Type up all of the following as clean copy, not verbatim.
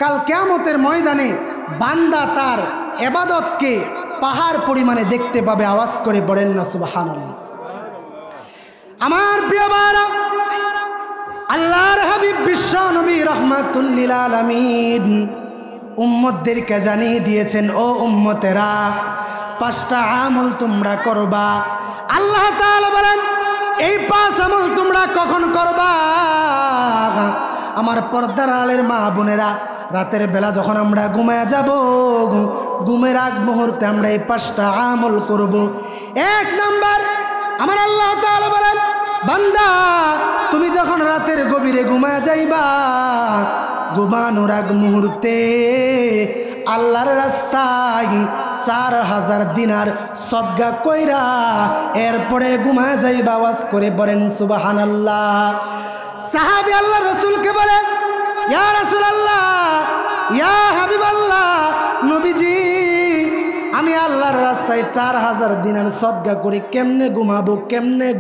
কাল কিয়ামতের ময়দানে বান্দা তার ইবাদতকে পাহাড় পরিমাণে দেখতে পাবে। আওয়াজ করে পড়েন না সুবহানাল্লাহ। আমার প্রিয় ভাইরা, আল্লাহর হাবিব বিশ্ব নবী রাহমাতুল লিল আলামিন উম্মতদেরকে জানিয়ে দিয়েছেন, ও উম্মতেরা, 5টা আমল তোমরা করবা। আল্লাহ তাআলা বলেন, এই 5 আমল তোমরা কখন করবা? আমার পর্দার আড়ালের মা বোনেরা, রাতের বেলা যখন আমরা ঘুমায় যাব, ঘুমের আগ মুহূর্তে আমরা এই 5টা আমল করব। 1 নাম্বার, আমার আল্লাহ তাআলা বলেন, বান্দা তুমি যখন রাতের গভীরে ঘুমায় যাইবা, ঘুমানোর আগ মুহূর্তে আল্লাহর রাস্তায় 4000 দিনার সদকা কইরা এরপরে ঘুমায় যাইবা। আওয়াজ করে বলেন সুবহানাল্লাহ। সাহাবী আল্লাহ রাসূলকে বলে, ইয়া রাসূলুল্লাহ, ইয়া হাবিবাল্লাহ, নবীজি আমি আল্লাহর রাস্তায় 4000 দিনার সদকা করে কেমনে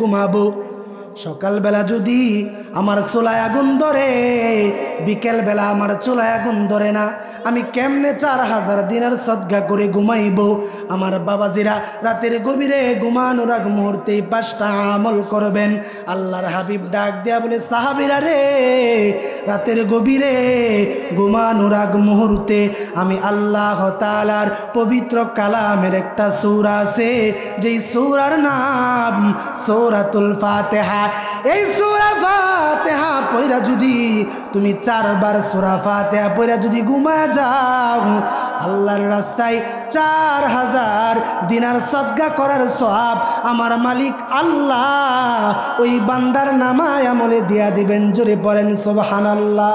ঘুমাবো? সকালবেলা যদি আমার চুলায় আগুন ধরে, বিকেলবেলা আমার চুলায় আগুন ধরে না, আমি কেমনে 4000 দিনার সদকা করে ঘুমাইব? আমার বাবাজিরা, রাতের গভীরে ঘুমানোর আগ মুহূর্তে 5টা আমল করবেন। আল্লাহর হাবিব ডাক দেয়া বলে, সাহাবীরা রে, রাতের গভীরে ঘুমানোর আগ মুহূর্তে আমি আল্লাহ তাআলার পবিত্র কালামের একটা সূরা আছে, যেই সূরার নাম সূরাতুল ফাতিহা। এই সূরা ফাতিহা পড়া যদি তুমি 4 বার সূরা ফাতিহা পড়া যদি ঘুমায় যাও, আল্লাহর রাস্তায় 4000 দিনার সদকা করার সওয়াব আমার মালিক আল্লাহ ওই বান্দার নামায় আমলে দিয়া দিবেন। জোরে পড়েন সুবহানাল্লাহ।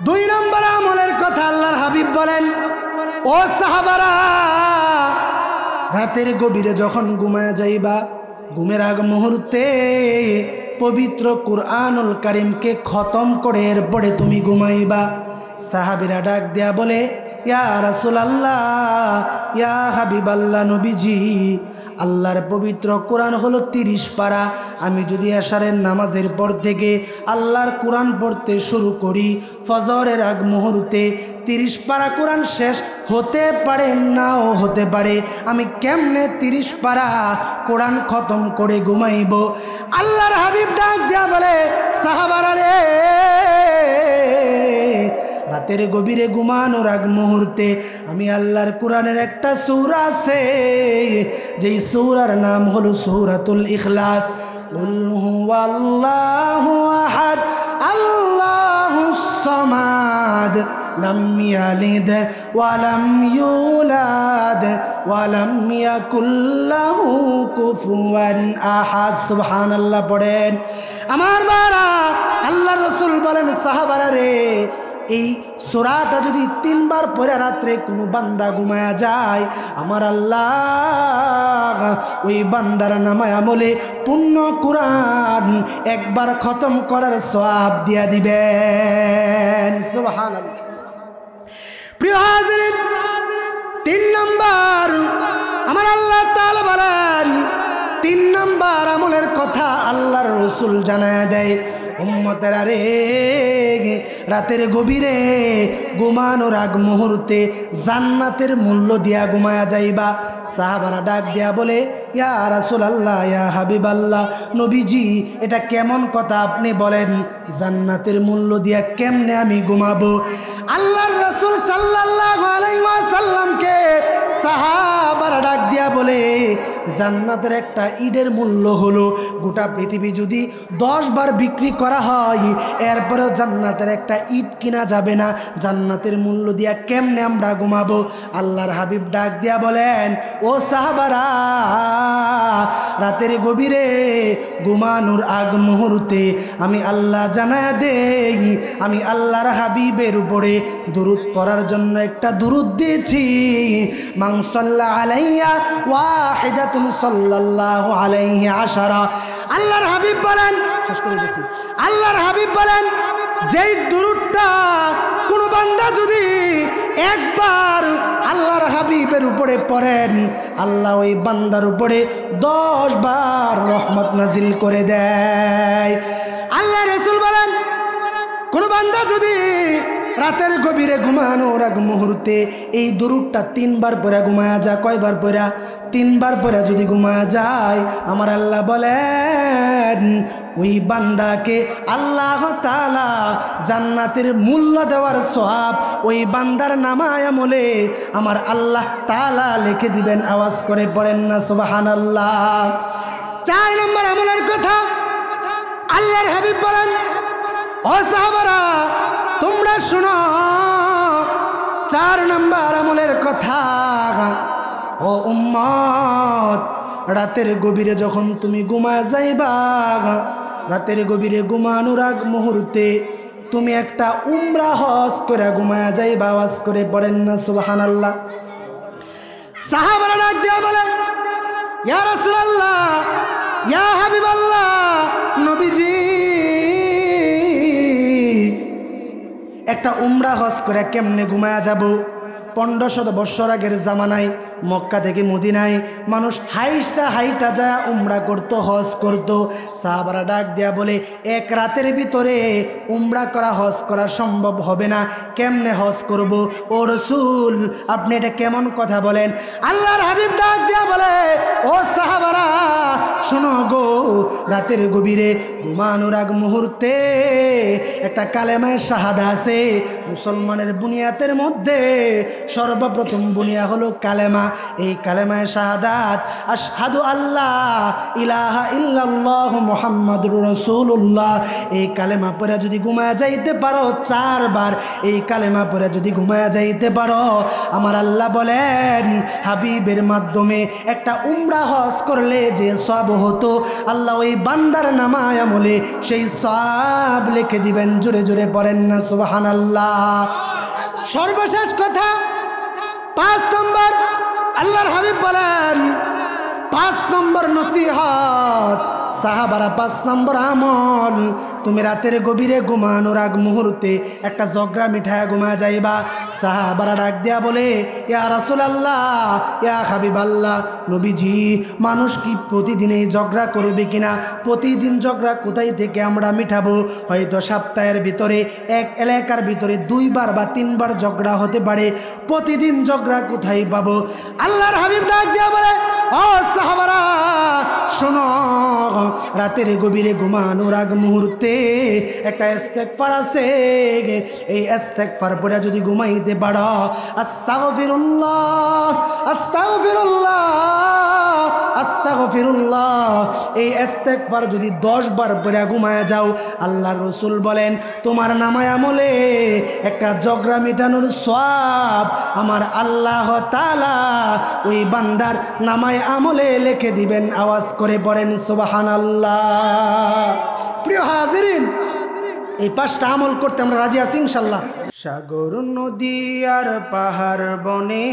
2 নম্বর আমলের কথা আল্লাহর হাবিব বলেন, ও সাহাবারা, রাতের গভীরে যখন ঘুমায় যাইবা, ঘুমের আগ মুহূর্তে পবিত্র কুরআনুল কারীমকে খতম করে এরপরে তুমি ঘুমাইবা। সাহাবীরা ডাক দেয়া বলে, ইয়া রাসূলুল্লাহ, ইয়া হাবিবাল্লাহ, নবীজি আল্লাহর পবিত্র কোরআন হলো 30 পারা। আমি যদি এশারের নামাজের পর থেকে আল্লাহর কোরআন পড়তে শুরু করি, ফজরের আগ মুহূর্তে 30 পারা কোরআন শেষ হতে পারে, নাও হতে পারে। আমি কেমনে 30 পারা কোরআন খতম করে ঘুমাইব? আল্লাহর হাবিব ডাক দেয়া বলে, সাহাবারা রে, রাতের গভীরে ঘুমানোর আগ মুহূর্তে আমি আল্লাহর কোরআনের একটা সূরা আছে, যেই সূরার নাম হলো সূরাতুল ইখলাস। কুল হুয়াল্লাহু আহাদ, আল্লাহুস সামাদ, লাম ইয়ালিদ ওয়া লাম ইউলাদ ওয়া লাম ইয়াকুল লাহু কুফুয়ান আহাদ। সুবহানাল্লাহ পড়েন। আমার বারা, আল্লাহর রাসূল বলেন, সাহাবারা রে, এই সূরাটা যদি 3 বার পড়ে রাত্রে কোনো বান্দা ঘুমায়া যায়, আমার আল্লাহ ওই বান্দার নামায় আমলে পূর্ণ কোরআন একবার খতম করার সওয়াব দিয়া দিবেন। সুবহানাল্লাহ। প্রিয় হাজিরিন, 3 নম্বর আমার আল্লাহ তাআলা বলেন, 3 নম্বর আমলের কথা আল্লাহর রাসূল জানায়া দেয়, উম্মতেরা রে, রাতের গভীরে ঘুমানোর আগ মুহূর্তে জান্নাতের মূল্য দিয়া ঘুমায়া যাইবা। সাহাবারা ডাক দেয়া বলে, ইয়া রাসূলুল্লাহ, ইয়া হাবিবাল্লাহ, নবীজি এটা কেমন কথা আপনি বলেন? জান্নাতের মূল্য দিয়া কেমনে আমি ঘুমাবো? আল্লাহর রাসূল সাল্লাল্লাহু আলাইহি ওয়াসাল্লামকে সাহাবারা ডাক দিয়া বলে, জান্নাতের একটা ইটের মূল্য হলো গোটা পৃথিবী যদি 10 বার বিক্রি করা হয়, এরপরেও জান্নাতের একটা ইট কিনা যাবে না। জান্নাতের মূল্য দিয়া কেমনে আমরা ঘুমাবো? আল্লাহর হাবিব ডাক দিয়া বলেন, ও সাহাবারা, রাতের গভীরে ঘুমানোর আগ মুহূর্তে আমি আল্লাহ জানায়া দেই, আমি আল্লাহর হাবিবের উপরে দুরূদ পড়ার জন্য একটা দুরূদ দিয়েছি। মান সাল্লা আলাইয়া ওয়াহিদাতুন সাল্লাল্লাহু আলাইহি আশারা। আল্লাহর হাবিব বলেন, আল্লাহর হাবিব বলেন, যেই দুরূদটা কোন বান্দা যদি একবার আল্লাহর হাবিবের উপরে পড়েন, আল্লাহ ওই বান্দার উপরে 10 বার রহমত নাজিল করে দেয়। আল্লাহ রাসূল বলেন, কোন বান্দা যদি রাতের গভীরে ঘুমানোর আগ মুহূর্তে এই দুরূদটা 3 বার পড়া ঘুমায়া যা। কয়বার পড়া? 3 বার পড়া যদি ঘুমায়া যায়, আমার আল্লাহ বলেন ওই বান্দাকে আল্লাহ তাআলা জান্নাতের মূল্য দেওয়ার সওয়াব ওই বান্দার নামায় আমলে আমার আল্লাহ তাআলা লিখে দিবেন। আওয়াজ করে পড়েন না সুবহানাল্লাহ। 4 নম্বর আমলের কথা আল্লাহর হাবিব বলেন, ও সাহাবারা তোমরা শোনো 4 নম্বর আমলের কথা। ও উম্মত, রাতের গভীরে যখন তুমি ঘুমায় যাইবা, রাতের গভীরে ঘুমানোর আগ মুহূর্তে তুমি একটা উমরা হজ করে ঘুমায় যাইবা। আওয়াজ করে পড়েন না সুবহানাল্লাহ। সাহাবারা ডাক দিয়া বলে, ইয়া রাসূলুল্লাহ, ইয়া হাবিবাল্লাহ, নবীজি একটা উমরা হজ করে কেমনে ঘুমায়া যাব? 1500 বছর আগের জামানায় মক্কা থেকে মদিনায় মানুষ হাইটা যায় উমরা করতো, হজ করতো। সাহাবারা ডাক দেয়া বলে, এক রাতের ভিতরে উমরা করা হজ করা সম্ভব হবে না, কেমনে হজ করব? ও রাসূল, আপনি এটা কেমন কথা বলেন? আল্লাহর হাবিব ডাক দেয়া বলে, ও সাহাবারা শোনো গো, রাতের গভীরে ঘুমানোর আগ মুহূর্তে একটা কালেমায়ে শাহাদা আছে। মুসলমানের বুনিয়াদের মধ্যে সর্বপ্রথম বুনিয়া হলো কালেমা। এই কালেমায়ে শাহাদাত, আশহাদু আল্লাহ ইলাহা ইল্লাল্লাহু মুহাম্মাদুর রাসূলুল্লাহ, এই কালেমা পড়ে যদি ঘুমায়া যাইতে পারো 4 বার, এই কালেমা পড়ে যদি ঘুমায়া যাইতে পারো, আমার আল্লাহ বলেন হাবিবের মাধ্যমে একটা উমরা হজ করলে যে সওয়াব হতো, আল্লাহ ওই বান্দার নামায় আমলে সেই সওয়াব লিখে দিবেন। জোরে জোরে পড়েন না সুবহানাল্লাহ। সর্বশেষ কথা 5 নম্বর, আল্লাহর হাবিব বলেন 5 নম্বর নসিহত, সাহাবারা 5 নম্বর আমল, তুমি রাতের গভীরে ঘুমানোর আগ মুহূর্তে একটা জগরা মিঠায় ঘুমা যাইবা। সাহাবারা ডাক দেয়া বলে, ইয়া রাসূলুল্লাহ, ইয়া হাবিবাল্লাহ, নবীজি মানুষ কি প্রতিদিন এই ঝগড়া করবে কিনা? প্রতিদিন ঝগড়া কোথায় থেকে আমরা মিটাবো? হয়তো সপ্তাহের ভিতরে এক এলাকার ভিতরে 2 বার বা 3 বার ঝগড়া হতে পারে, প্রতিদিন ঝগড়া কোথায় পাবো? আল্লাহর হাবিব ডাক দেয়া বলে, ও সাহাবারা শোনো, রাতের গভীরে ঘুমানোর আগ মুহূর্তে একটা ইস্তেগফার আছে, এই ইস্তেগফার পড়ে যদি ঘুমাইতে পারো, আস্তাগফিরুল্লাহ আস্তাগফিরুল্লাহ আস্তাগফিরুল্লাহ, এই ইস্তেগফার যদি 10 বার পড়ে ঘুমায় যাও, আল্লাহর রাসূল বলেন তোমার নামায় আমলে একটা ঝগড়া মিটানোর সওয়াব আমার আল্লাহ তাআলা ওই বান্দার নামায় আমলে লিখে দিবেন। আওয়াজ করে পড়েন সুবহানাল্লাহ। প্রিয় হাজিরিন, এই 5টা আমল করতে আমরা রাজি আছি ইনশাআল্লাহ। সাগর নদী আর পাহাড় বনে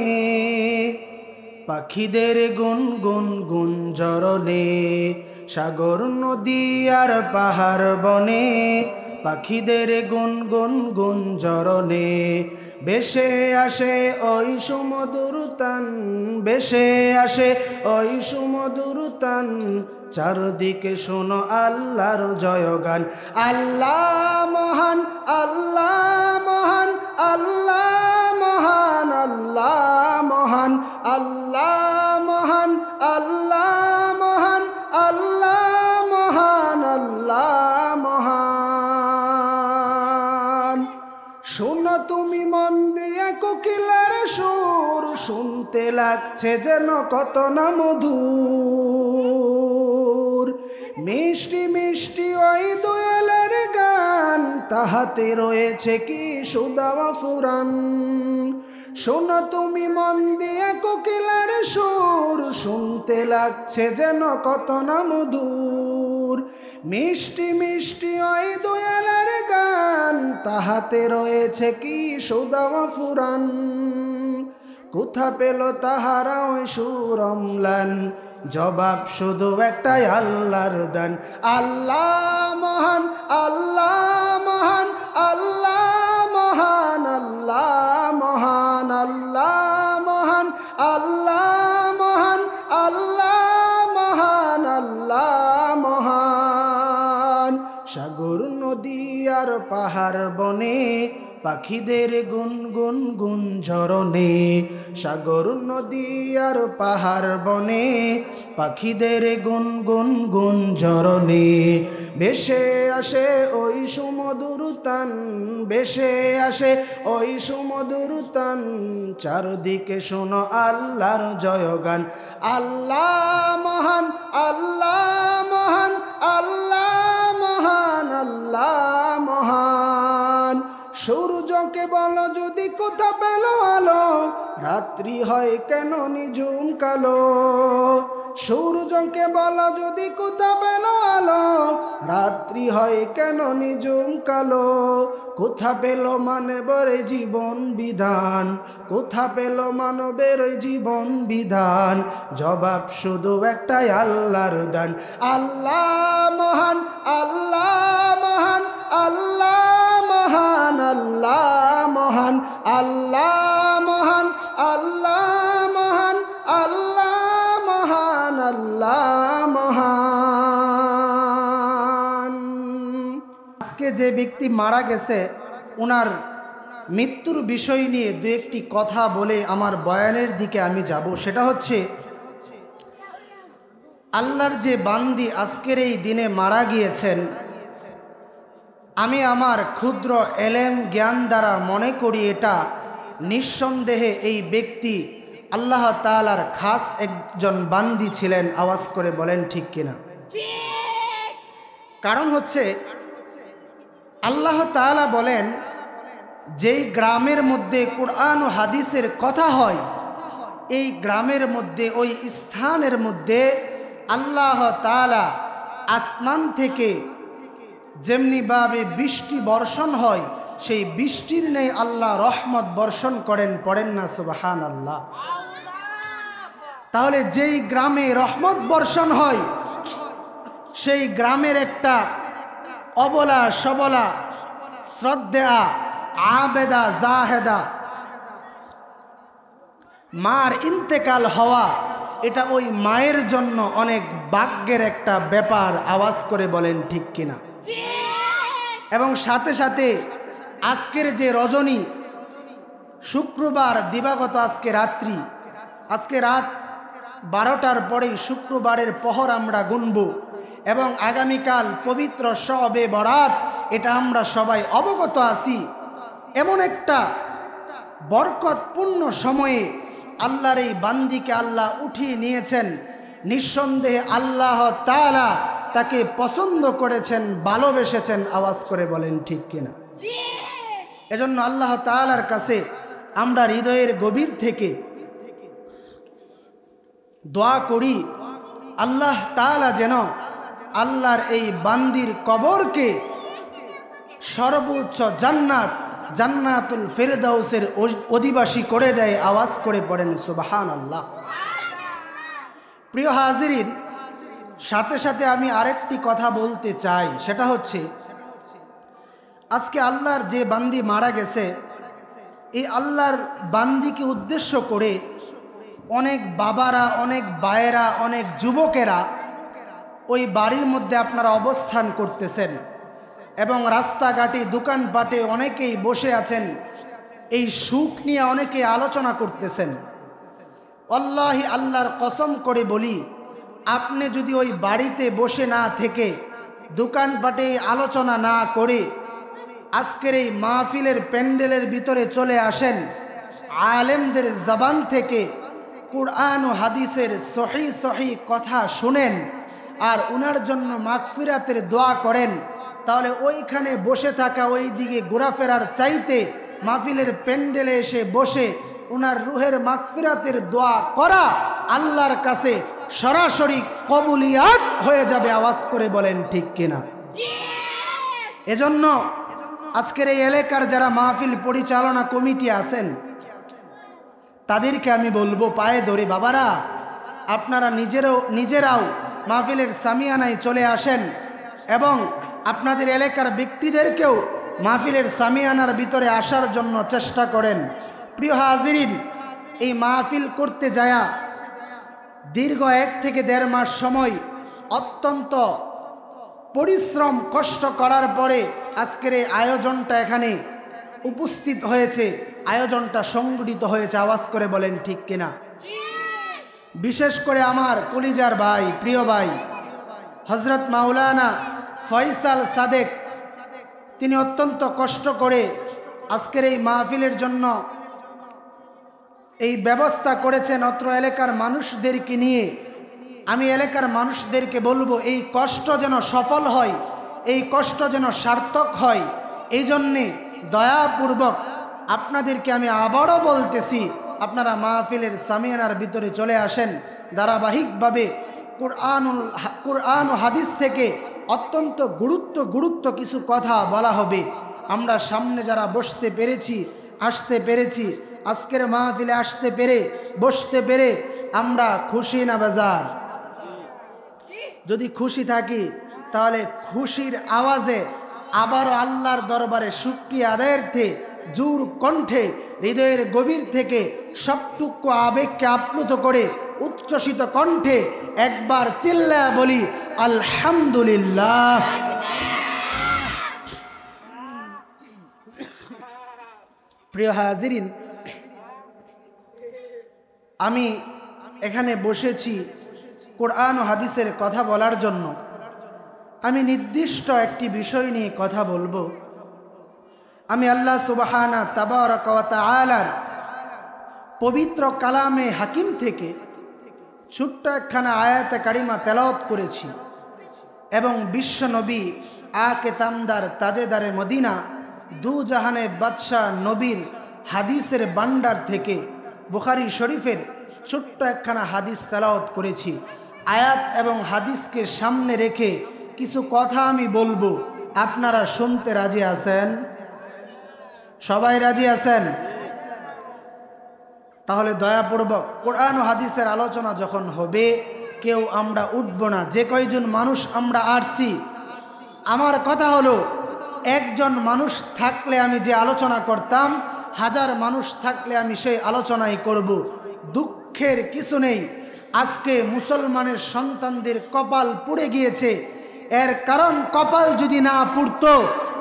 পাখিদের গুন গুন গুঞ্জরণে, সাগর নদী আর পাহাড় বনে পাখিদের গুন গুন গুঞ্জরণে, বেশে আসে ওই সুমধুর তান, বেশে আসে ওই সুমধুর তান, চারদিকে শোনো আল্লাহর জয়গান। আল্লাহ মহান, আল্লাহ মহান, আল্লাহ মহান, আল্লাহ মহান, আল্লাহ মহান, আল্লাহ মহান, আল্লাহ মহান, আল্লাহ মহান। শোনো তুমি মন দিয়ে কোকিলের সুর, শুনতে লাগছে যেন কত না মধুর, মিষ্টি মিষ্টি ওই দোয়েলের গান, তাহাতে রয়েছে কি সুদাওয়া ফুরান। শোনো তুমি মন দিয়ে কোকিলের সুর, শুনতে লাগছে যেন কত না মধুর, মিষ্টি মিষ্টি ওই দোয়েলের গান, তাহাতে রয়েছে কি সুদাওয়া ফুরান। কোথা পেল তাহারা ওই সুর অম্লান, জবাব শুধু একটাই আল্লাহর দান। আল্লাহ মহান, আল্লাহ মহান, আল্লাহ মহান, আল্লাহ মহান, আল্লাহ মহান, আল্লাহ মহান, আল্লাহ মহান, আল্লাহ মহান। সাগর নদী আর পাহাড় বনে পাখিদের গুনগুন গুঞ্জরণে, সাগর নদী আর পাহাড় বনে, পাখিদের গুনগুন গুঞ্জরণে, ভেসে আসে ওই সুমধুর তান, ভেসে আসে ওই সুমধুর তান, চারদিকে শোনো আল্লাহর জয়গান। আল্লাহ মহান, আল্লাহ মহান, আল্লাহ মহান, আল্লাহ মহান। সূর্যকে বলো যদি কোথা পেল আলো, রাত্রি হয় কেন নিঝুম কালো। সূর্যকে বলো যদি কোথা পেল আলো, রাত্রি হয় কেন নিঝুম কালো। কোথা পেল মানবের জীবন বিধান, কোথা পেল মানবের জীবন বিধান, জবাব শুধু একটাই আল্লাহর দান। আল্লাহ মহান, আল্লাহ মহান, আল্লাহ মহান, আল্লাহ মহান, আল্লাহ মহান, আল্লাহ মহান, আল্লাহ মহান, আল্লাহ মহান। আজকে যে ব্যক্তি মারা গেছে ওনার মৃত্যুর বিষয় নিয়ে দু একটি কথা বলে আমার বয়ানের দিকে আমি যাব। সেটা হচ্ছে আল্লাহর যে বান্দি আজকের এই দিনে মারা গিয়েছেন, আমি আমার ক্ষুদ্র এলেম জ্ঞান দ্বারা মনে করি এটা নিঃসন্দেহে এই ব্যক্তি আল্লাহ তাআলার খাস একজন বান্দি ছিলেন। আওয়াজ করে বলেন ঠিক কিনা? কারণ হচ্ছে আল্লাহ তাআলা বলেন, যেই গ্রামের মধ্যে কুরআন ও হাদিসের কথা হয়, এই গ্রামের মধ্যে ওই স্থানের মধ্যে আল্লাহ তাআলা আসমান থেকে যেমনিভাবে বৃষ্টি বর্ষণ হয়, সেই বৃষ্টির নেই আল্লাহ রহমত বর্ষণ করেন। পড়েন না সুবহানাল্লাহ। তাহলে যেই গ্রামে রহমত বর্ষণ হয়, সেই গ্রামের একটা অবলা সবলা শ্রদ্ধা আবেদা জাহেদা মার ইন্তেকাল হওয়া, এটা ওই মায়ের জন্য অনেক ভাগ্যের একটা ব্যাপার। আওয়াজ করে বলেন ঠিক কিনা? এবং সাথে সাথে আজকের যে রজনী, শুক্রবার দিবাগত আজকে রাত্রি, আজকে রাত 12টার পরেই শুক্রবারের পহর আমরা গুনব এবং আগামীকাল পবিত্র শবে বরাত, এটা আমরা সবাই অবগত আছি। এমন একটা বরকতপূর্ণ সময়ে আল্লাহর এই বান্দিকে আল্লাহ উঠিয়ে নিয়েছেন। নিঃসন্দেহে আল্লাহ তাআলা তাকে পছন্দ করেছেন, ভালোবেসেছেন। আওয়াজ করে বলেন ঠিক কিনা? এজন্য আল্লাহ তাআলার কাছে আমরা হৃদয়ের গভীর থেকে দোয়া করি, আল্লাহ তাআলা যেন আল্লাহর এই বান্দির কবরকে সর্বোচ্চ জান্নাত, জান্নাতুল ফেরদাউসের অধিবাসী করে দেয়। আওয়াজ করে পড়েন সুবহানাল্লাহ। প্রিয় হাজিরিন, সাথে সাথে আমি আরেকটি কথা বলতে চাই, সেটা হচ্ছে আজকে আল্লাহর যে বান্দি মারা গেছে, এই আল্লাহর বান্দিকে উদ্দেশ্য করে অনেক বাবারা, অনেক ভাইয়েরা, অনেক যুবকেরা ওই বাড়ির মধ্যে আপনারা অবস্থান করতেছেন এবং রাস্তাঘাটে দোকানপাটে অনেকেই বসে আছেন, এই সুখ নিয়ে অনেকেই আলোচনা করতেছেন। আল্লাহি আল্লাহর কসম করে বলি, আপনি যদি ওই বাড়িতে বসে না থেকে, দোকানপাটে আলোচনা না করে আজকের এই মাহফিলের প্যান্ডেলের ভিতরে চলে আসেন, আলেমদের জবান থেকে কুরআন ও হাদিসের সহি সহি কথা শুনেন আর উনার জন্য মাগফিরাতের দোয়া করেন, তাহলে ওইখানে বসে থাকা, ওই দিকে ঘোরাফেরার চাইতে মাহফিলের প্যান্ডেলে এসে বসে উনার রুহের মাগফিরাতের দোয়া করা আল্লাহর কাছে সরাসরি কবুলিয়াত হয়ে যাবে। আওয়াজ করে বলেন ঠিক কিনা? এজন্য আজকের এই এলাকার যারা মাহফিল পরিচালনা কমিটি আছেন, তাদেরকে আমি বলবো, পায়ে ধরে বাবারা, আপনারা নিজেরাও মাহফিলের সামিয়ানায় চলে আসেন এবং আপনাদের এলাকার ব্যক্তিদেরকেও মাহফিলের সামিয়ানার ভিতরে আসার জন্য চেষ্টা করেন। প্রিয় হাজিরিন, এই মাহফিল করতে যায়া দীর্ঘ 1 থেকে 1.5 মাস সময় অত্যন্ত পরিশ্রম কষ্ট করার পরে আজকের এই আয়োজনটা এখানে উপস্থিত হয়েছে, আয়োজনটা সংগঠিত হয়েছে, আওয়াজ করে বলেন ঠিক কিনা। বিশেষ করে আমার কলিজার ভাই, প্রিয় ভাই হযরত মাওলানা ফয়সাল সাদেক, তিনি অত্যন্ত কষ্ট করে আজকের এই মাহফিলের জন্য এই ব্যবস্থা করেছেন অত্র এলাকার মানুষদেরকে নিয়ে। আমি এলাকার মানুষদেরকে বলবো, এই কষ্ট যেন সফল হয়, এই কষ্ট যেন সার্থক হয়, এই জন্যে দয়াপূর্বক আপনাদেরকে আমি আবারও বলতেছি, আপনারা মাহফিলের সামিয়ানার ভিতরে চলে আসেন। ধারাবাহিকভাবে কুরআন ও হাদিস থেকে অত্যন্ত গুরুত্ব কিছু কথা বলা হবে। আমরা সামনে যারা বসতে পেরেছি, আসতে পেরেছি, আজকের মাহফিলে আসতে পেরে, বসতে পেরে আমরা খুশি না বেজার? যদি খুশি থাকি তাহলে খুশির আওয়াজে আবারও আল্লাহর দরবারে শুকরিয়া আদায়ার্থে জোর কণ্ঠে হৃদয়ের গভীর থেকে সবটুকু আবেগকে আপ্লুত করে উচ্ছ্বসিত কণ্ঠে একবার চিল্লায়া বলি আলহামদুলিল্লাহ। প্রিয় হাজিরিন, আমি এখানে বসেছি কোরআন ও হাদিসের কথা বলার জন্য। আমি নির্দিষ্ট একটি বিষয় নিয়ে কথা বলবো। আমি আল্লাহ সুবহানা তাবারাকা ওয়া তাআলার পবিত্র কালামে হাকিম থেকে ছোট্ট একখানা আয়াতে কারিমা তেলাওয়াত করেছি এবং বিশ্ব নবী আকে তামদার তাজেদারে মদিনা দু জাহানে বাদশাহ নবীর হাদিসের ভান্ডার থেকে বুখারী শরীফের ছোট্ট একখানা হাদিস তেলাওয়াত করেছি। আয়াত এবং হাদিসকে সামনে রেখে কিছু কথা আমি বলবো, আপনারা শুনতে রাজি আছেন? সবাই রাজি আছেন? তাহলে দয়াপূর্বক কোরআন ও হাদিসের আলোচনা যখন হবে, কেউ আমরা উঠব না। যে কয়জন মানুষ আমরা আসছি, আমার কথা হলো, একজন মানুষ থাকলে আমি যে আলোচনা করতাম, 1000 মানুষ থাকলে আমি সেই আলোচনাই করব। দুঃখের কিছু নেই, আজকে মুসলমানের সন্তানদের কপাল পুড়ে গিয়েছে। এর কারণ, কপাল যদি না পুড়তো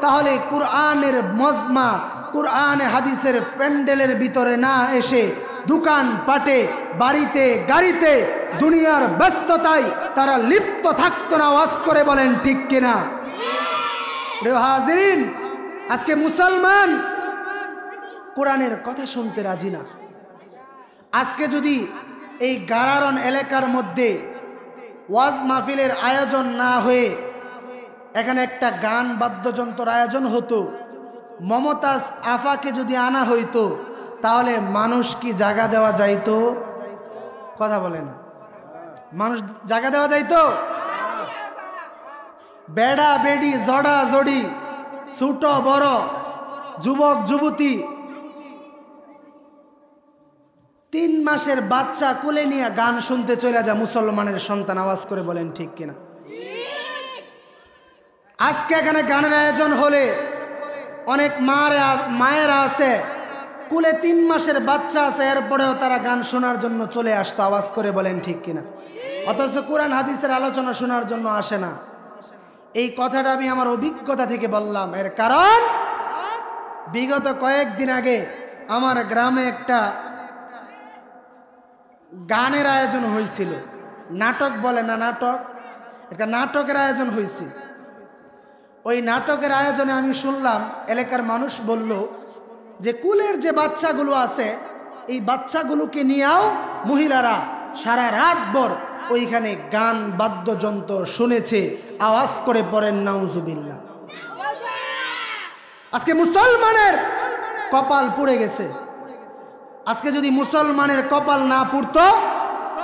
তাহলে কুরআনের মজমা, কুরআন হাদিসের প্যান্ডেলের ভিতরে না এসে দোকান পাটে, বাড়িতে, গাড়িতে, দুনিয়ার ব্যস্ততায় তারা লিপ্ত থাকতো না। আওয়াজ করে বলেন ঠিক কিনা। প্রিয় হাজিরিন, আজকে মুসলমান কোরআনের কথা শুনতে রাজি না। আজকে যদি এই গারারন এলাকার মধ্যে ওয়াজ মাহফিলের আয়োজন না হয়ে এখানে একটা গান বাদ্যযন্ত্র আয়োজন হতো, মমতাজ আফাকে যদি আনা হইতো, তাহলে মানুষ কি জায়গা দেওয়া যাইতো? কথা বলে না, মানুষ জায়গা দেওয়া যাইতো? বেড়া বেড়ি, জড়া জড়ি, ছোট বড়, যুবক যুবতী, 3 মাসের বাচ্চা কোলে নিয়ে গান শুনতে চলে যায় মুসলমানের সন্তান। আওয়াজ করে বলেন ঠিক কিনা। আজকে এখানে গানের আয়োজন হলে অনেক মায়েরা আছে, কোলে 3 মাসের বাচ্চা আছে, এরপরেও তারা গান শোনার জন্য চলে আসতো। আওয়াজ করে বলেন ঠিক কিনা। অথচ কোরআন হাদিসের আলোচনা শোনার জন্য আসে না। এই কথাটা আমি আমার অভিজ্ঞতা থেকে বললাম। এর কারণ, বিগত কয়েকদিন আগে আমার গ্রামে একটা গানের আয়োজন হয়েছিল। নাটক বলে না, নাটক, একটা নাটকের আয়োজন হয়েছে। ওই নাটকের আয়োজনে আমি শুনলাম এলাকার মানুষ বলল যে কুলের যে বাচ্চাগুলো আছে, এই বাচ্চাগুলোকে নিয়েও মহিলারা সারা রাত ভর ওইখানে গান বাদ্যযন্ত্র শুনেছে। আওয়াজ করে পড়েন নাউজুবিল্লাহ। আজকে মুসলমানের কপাল পুড়ে গেছে। আজকে যদি মুসলমানের কপাল না পুড়তো,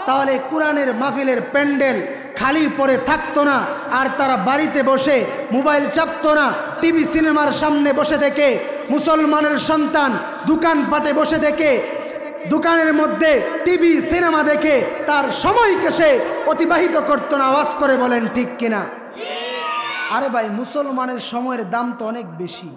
তাহলে কোরআনের মাহফিলের প্যান্ডেল খালি পড়ে থাকতো না, আর তারা বাড়িতে বসে মোবাইল চাপতো না, টিভি সিনেমার সামনে বসে থেকে মুসলমানের সন্তান দোকানপাটে বসে থেকে দোকানের মধ্যে টিভি সিনেমা দেখে তার সময়কে সে অতিবাহিত করতো না। আওয়াজ করে বলেন ঠিক কিনা। আরে ভাই, মুসলমানের সময়ের দাম তো অনেক বেশি।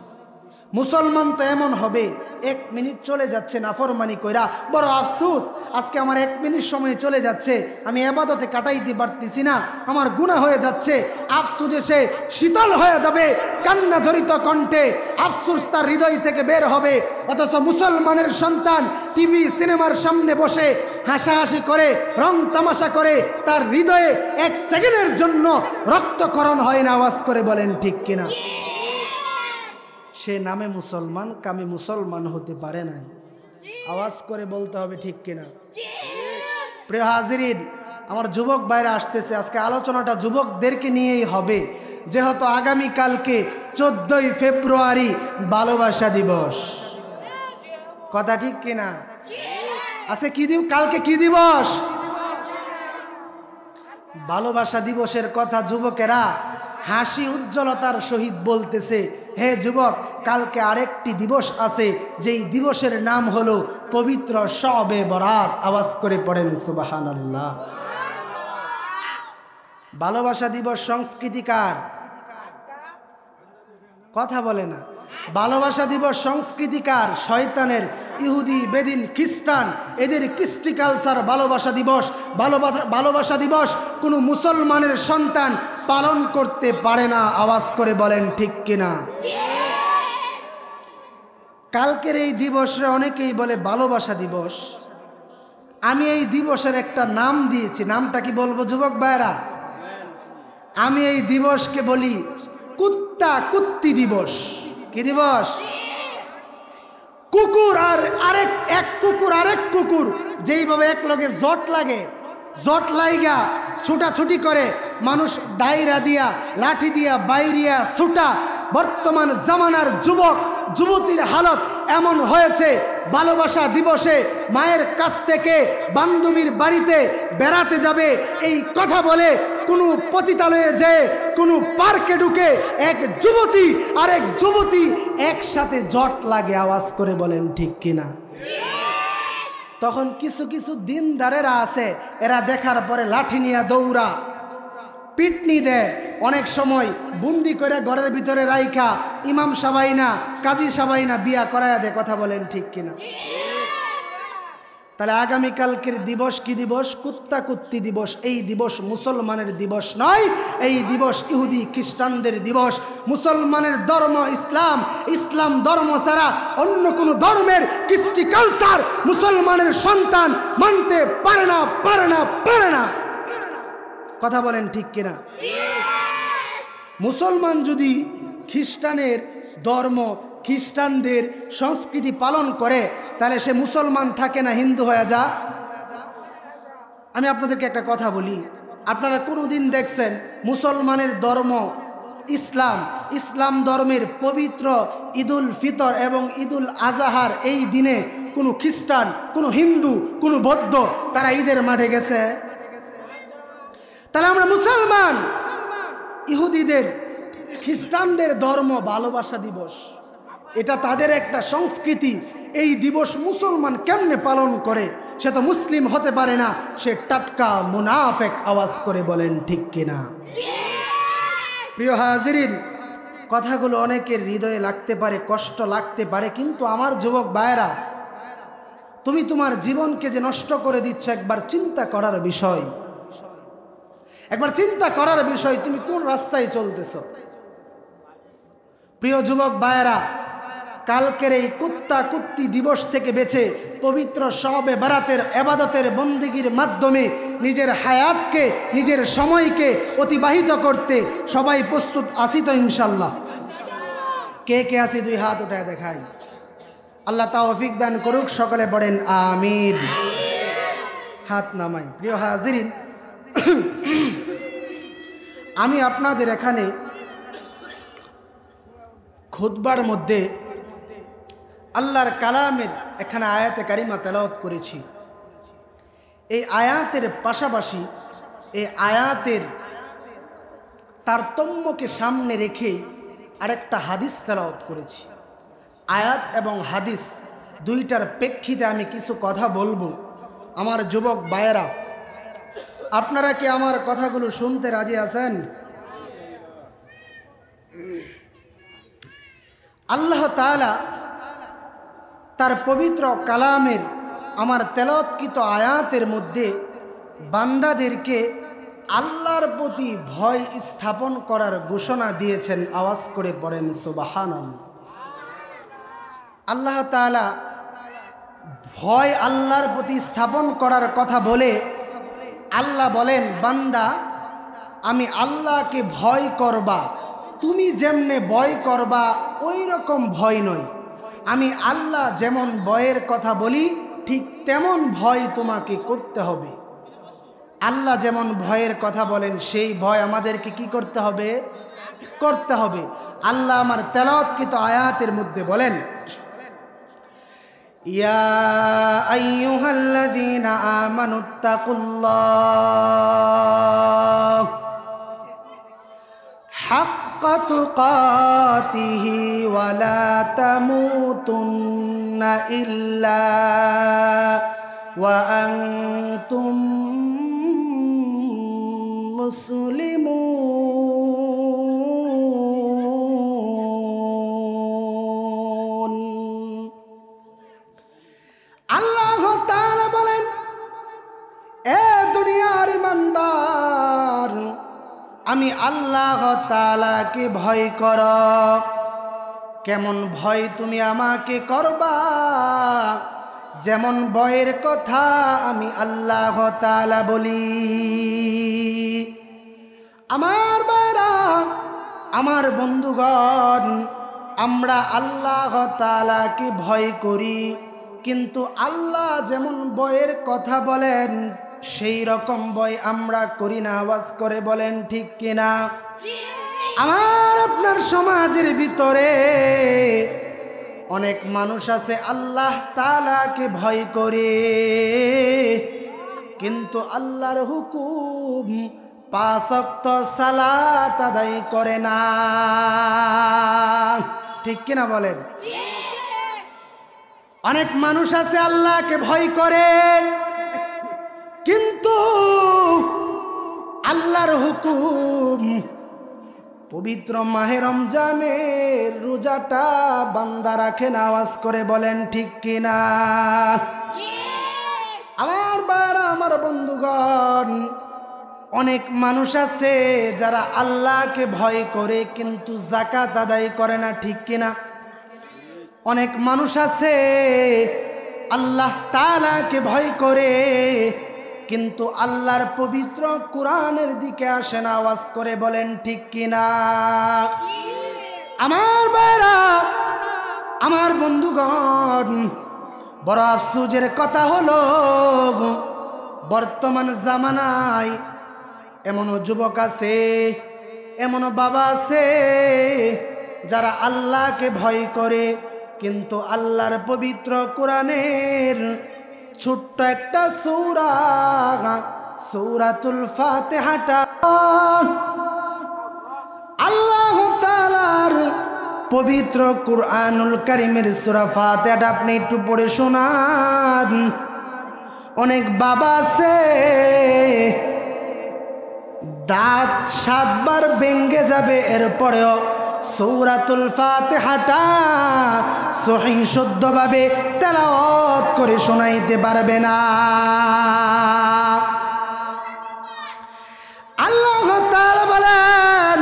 মুসলমান তো এমন হবে 1 মিনিট চলে যাচ্ছে নাফরমানি কইরা, বড় আফসোস আজকে আমার 1 মিনিট সময় চলে যাচ্ছে, আমি ইবাদতে কাটাইতে পারতেছি না, আমার গুনাহ হয়ে যাচ্ছে। আফসোসে সে শীতল হয়ে যাবে, কান্না জড়িত কণ্ঠে আফসোস তার হৃদয় থেকে বের হবে। অথচ মুসলমানের সন্তান টিভি সিনেমার সামনে বসে হাসাহাসি করে, রং তামাশা করে, তার হৃদয়ে 1 সেকেন্ডের জন্য রক্তক্ষরণ হয় না। আওয়াজ করে বলেন ঠিক কিনা? সে নামে মুসলমান, কামে মুসলমান হতে পারে নাই। আওয়াজ করে বলতে হবে ঠিক কিনা? প্রিয় হাজিরিন, আমার যুবক ভাইরা আসতেছে, আজকে আলোচনাটা যুবকদেরকে নিয়েই হবে, যেহেতু আগামীকালকে 14ই ফেব্রুয়ারি ভালোবাসা দিবস। কথা ঠিক কিনা? আজকে কি দিবস? কালকে কি দিবস? ভালোবাসা দিবসের কথা যুবকেরা হাসি উজ্জ্বলতার সহিত বলতেছে, হে যুবক, কালকে আরেকটি দিবস আছে, যেই দিবসের নাম হলো পবিত্র শবে বরাত। আওয়াজ করে পড়েন সুবহানাল্লাহ। ভালোবাসা দিবস সংস্কৃতিকার, কথা বলে না। ভালোবাসা দিবস সংস্কৃতিকার, শয়তানের, ইহুদি, বেদিন, খ্রিস্টান, এদের কৃষ্টি কালচার ভালোবাসা দিবস। ভালোবাসা দিবস কোনো মুসলমানের সন্তান পালন করতে পারে না। আওয়াজ করে বলেন ঠিক কিনা? কালকের এই দিবসে অনেকেই বলে ভালোবাসা দিবস। আমি এই দিবসের একটা নাম দিয়েছি, নামটা কি বলবো যুবক ভাইরা? আমি এই দিবসকে বলি কুত্তা কুত্তি দিবস। কি দিবস? কুকুর আর এক কুকুর আরেক কুকুর যেইভাবে এক লগে জট লাইগা ছুটাছুটি করে, মানুষ দায়রা দিয়া, লাঠি দিয়া, বাইরিয়া ছুটা। বর্তমান জামানার যুবক যুবতীর হালত এমন হয়েছে, ভালোবাসা দিবসে মায়ের কাছ থেকে বান্ধবীর বাড়িতে বেড়াতে যাবে এই কথা বলে কোনো পতিতালয়ে যেয়ে, কোনো পার্কে ঢুকে এক যুবতী আর এক যুবতী একসাথে জট লাগে। আওয়াজ করে বলেন ঠিক কিনা? তখন কিছু কিছু দিনদারেরা আছে, এরা দেখার পরে লাঠি নিয়ে দৌড়া, পিটনি দেয়, অনেক সময় বন্দি করে ঘরের ভিতরে রাইখা ইমাম সাবাইনা, কাজী সাবাইনা বিয়া করায়া দেয়। কথা বলেন ঠিক কিনা? তাহলে আগামীকালকের দিবস কি দিবস? কুত্তা কুত্তি দিবস। এই দিবস মুসলমানের দিবস নয়, এই দিবস ইহুদি খ্রিস্টানদের দিবস। মুসলমানের ধর্ম ইসলাম, ইসলাম ধর্ম ছাড়া অন্য কোনো ধর্মের কৃষ্টি কালচার মুসলমানের সন্তান মানতে পারে না, পারে না, পারে না। কথা বলেন ঠিক কিনা? মুসলমান যদি খ্রিস্টানের ধর্ম, খ্রিস্টানদের সংস্কৃতি পালন করে, তাহলে সে মুসলমান থাকে না, হিন্দু হয়ে যা। আমি আপনাদেরকে একটা কথা বলি, আপনারা কোনোদিন দেখছেন মুসলমানের ধর্ম ইসলাম, ইসলাম ধর্মের পবিত্র ঈদুল ফিতর এবং ঈদুল আজহার এই দিনে কোনো খ্রিস্টান, কোনো হিন্দু, কোনো বৌদ্ধ তারা ঈদের মাঠে গেছে? তাহলে আমরা মুসলমান, ইহুদিদের, খ্রিস্টানদের ধর্ম ভালোবাসা দিবস, এটা তাদের একটা সংস্কৃতি। এই দিবস মুসলমান কেমনে পালন করে? সে তো মুসলিম হতে পারে না, সে টাটকা মুনাফেক। আওয়াজ করে বলেন ঠিক কিনা? প্রিয় হাজিরিন, কথাগুলো অনেকের হৃদয়ে লাগতে পারে, কষ্ট লাগতে পারে, কিন্তু আমার যুবক ভাইয়েরা, তুমি তোমার জীবনকে যে নষ্ট করে দিচ্ছ, একবার চিন্তা করার বিষয়, একবার চিন্তা করার বিষয়, তুমি কোন রাস্তায় চলতেছ। প্রিয় যুবক ভাইয়েরা, কালকের এই কুত্তা কুত্তি দিবস থেকে বেঁচে পবিত্র শবে বরাতের ইবাদতের বন্দেগীর মাধ্যমে নিজের হায়াতকে, নিজের সময়কে অতিবাহিত করতে সবাই প্রস্তুত আছি তো ইনশাল্লাহ? কে কে আছি? 2 হাত উঠায় দেখাই। আল্লাহ তৌফিক দান করুক, সকলে পড়েন আমিন। হাত নামাই। প্রিয় হাজিরিন, আমি আপনাদের এখানে খুতবার মধ্যে আল্লাহর কালামের এখানে আয়াতে কারিমা তেলাওয়াত করেছি। এই আয়াতের পাশাপাশি এই আয়াতের তারতম্যকে সামনে রেখে আরেকটা হাদিস তেলাওয়াত করেছি। আয়াত এবং হাদিস দুইটার প্রেক্ষিতে আমি কিছু কথা বলবো। আমার যুবক ভাইয়েরা, আপনারা কি আমার কথাগুলো শুনতে রাজি আছেন? আল্লাহ তাআলা তার পবিত্র কালামের আমার তেলাওয়াতকৃত আয়াতের মধ্যে বান্দাদেরকে আল্লাহর প্রতি ভয় স্থাপন করার ঘোষণা দিয়েছেন। আওয়াজ করে পড়েন সুবহানাল্লাহ। আল্লাহ তাআলা ভয় আল্লাহর প্রতি স্থাপন করার কথা বলে আল্লাহ বলেন, বান্দা আমি আল্লাহকে ভয় করবা, তুমি যেমনে ভয় করবা ওই রকম ভয় নয়। আমি আল্লাহ যেমন ভয়ের কথা বলি ঠিক তেমন ভয় তোমাকে করতে হবে। আল্লাহ যেমন ভয়ের কথা বলেন সেই ভয় আমাদেরকে কি করতে হবে? করতে হবে। আল্লাহ আমার তেলাওয়াতকৃত আয়াতের মধ্যে বলেন, ইয়া আইয়ুহাল্লাযীনা আমানুত্তাকুল্লাহ হাক্কা তুকাতিহি ওয়া লা তামুতুন্না ইল্লা ওয়া আনতুম মুসলিমুন। আল্লাহ তাআলা বলেন, এ দুনিয়ার ইমানদার, আমি আল্লাহ তাআলাকে ভয় কর। কেমন ভয় তুমি আমাকে করবা? যেমন ভয়ের কথা আমি আল্লাহ তাআলা বলি। আমার ভাইরা, আমার বন্ধুগণ, আমরা আল্লাহ তাআলাকে ভয় করি, কিন্তু আল্লাহ যেমন ভয়ের কথা বলেন সেই রকম ভয় আমরা করি না। আওয়াজ করে বলেন ঠিক কিনা? আমার আপনার সমাজের ভিতরে অনেক মানুষ আছে আল্লাহ তাআলাকে ভয় করে, কিন্তু আল্লাহর হুকুম 5 ওয়াক্ত সালাত আদায় করে না। ঠিক কিনা বলেন? অনেক মানুষ আছে আল্লাহকে ভয় করে, কিন্তু আল্লাহর হুকুম পবিত্র মাহে রমজানের রোজাটা বান্দা রাখে না। আওয়াজ করে বলেন ঠিক কিনা? আমার বারা, আমার বন্ধুগণ, অনেক মানুষ আছে যারা আল্লাহকে ভয় করে কিন্তু যাকাত আদায় করে না। ঠিক কিনা? অনেক মানুষ আছে আল্লাহ তাআলাকে ভয় করে কিন্তু আল্লাহর পবিত্র কোরআনের দিকে আসে না। আওয়াজ করে বলেন ঠিক কিনা? আমার ভাইরা, আমার বন্ধুগণ, বড় আফসোসের কথা হলো বর্তমান জামানায় এমনও যুবক আছে, এমনও বাবা আছে যারা আল্লাহকে ভয় করে কিন্তু আল্লাহর পবিত্র কোরআনের ছোট্ট একটা সূরা, সূরাতুল ফাতিহাটা, আল্লাহ তাআলার পবিত্র কুরআনুল কারীমের সূরা ফাতিহাটা আপনি একটু পড়ে শোনান। অনেক বাবা আছে দাঁত 7 বার ভেঙে যাবে, এরপরেও সূরাতুল ফাতিহাটা সহিহ শুদ্ধভাবে তেলাওয়াত করে শোনাইতে পারবে না। আল্লাহ তাআলা বলেন,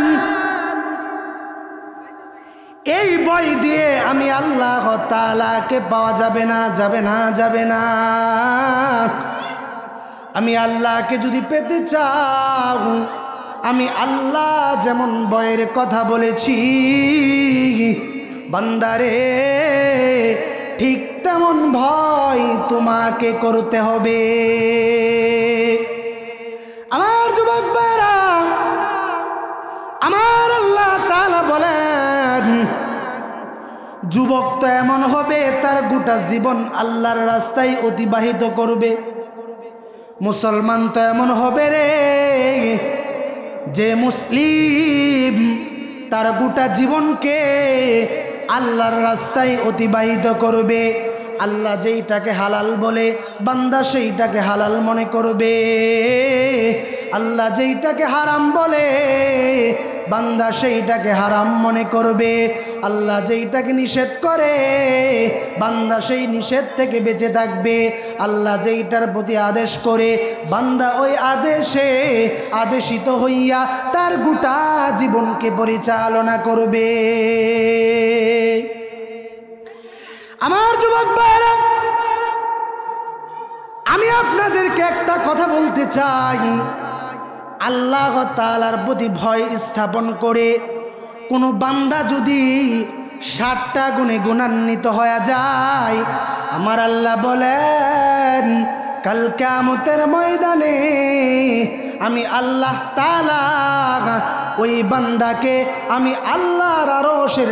এই বই দিয়ে আমি আল্লাহ তাআলাকে পাওয়া যাবে না, যাবে না, যাবে না। আমি আল্লাহকে যদি পেতে চাও, আমি আল্লাহ যেমন ভয়ের কথা বলেছি বান্দারে, ঠিক তেমন ভয় তোমাকে করতে হবে। আমার যুবক ভাইরা, আমার আল্লাহ তাআলা বলেন, যুবক তো এমন হবে তার গোটা জীবন আল্লাহর রাস্তায় অতিবাহিত করবে। মুসলমান তো এমন হবে রে যে মুসলিম তার গোটা জীবনকে আল্লাহর রাস্তায় অতিবাহিত করবে। আল্লাহ যেইটাকে হালাল বলে বান্দা সেইটাকে হালাল মনে করবে, আল্লাহ যেইটাকে হারাম বলে বান্দা সেইটাকে হারাম মনে করবে। আল্লাহ যেইটাকে নিষেধ করে বান্দা সেই নিষেধ থেকে বেঁচে থাকবে। আল্লাহ যেইটার প্রতি আদেশ করে বান্দা ওই আদেশে আদেশিত হইয়া তার গোটা জীবনকে পরিচালনা করবে। আমার যুবক ভাইরা, আমি আপনাদেরকে একটা কথা বলতে চাই, আল্লাহ তাআলার প্রতি ভয় স্থাপন করে কোনো বান্দা যদি 60টা গুণে গুণান্বিত হয়ে যায়, আমার আল্লাহ বলেন কাল কিয়ামতের ময়দানে আমি আল্লাহ তাআলা ওই বান্দাকে আমি আল্লাহর আরশের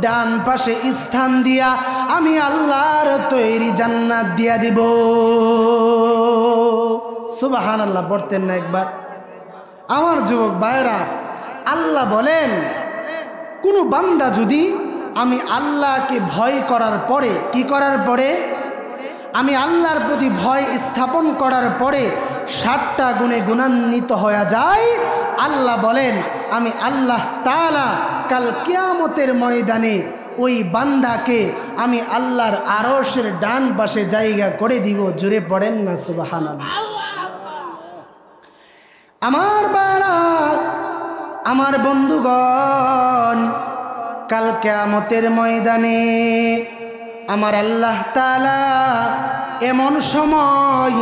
ডান পাশে স্থান দিয়া আমি আল্লাহর তৈরি জান্নাত দিয়া দিব। সুবহানাল্লাহ পড়তেন না একবার? আমার যুবক ভাইরা, আল্লাহ বলেন কোনো বান্দা যদি আমি আল্লাহকে ভয় করার পরে, কি করার পরে? আমি আল্লাহর প্রতি ভয় স্থাপন করার পরে 60টা গুণে গুণান্বিত হয়ে যায়, আল্লাহ বলেন আমি আল্লাহ তাআলা কাল কিয়ামতের ময়দানে ওই বান্দাকে আমি আল্লাহর আরশের ডান পাশে জায়গা করে দিব। জোরে পড়েন না সুবহানাল্লাহ। আমার বারা, আমার বন্ধুগণ, কাল কিয়ামতের ময়দানে আমার আল্লাহ তাআলা এমন সময়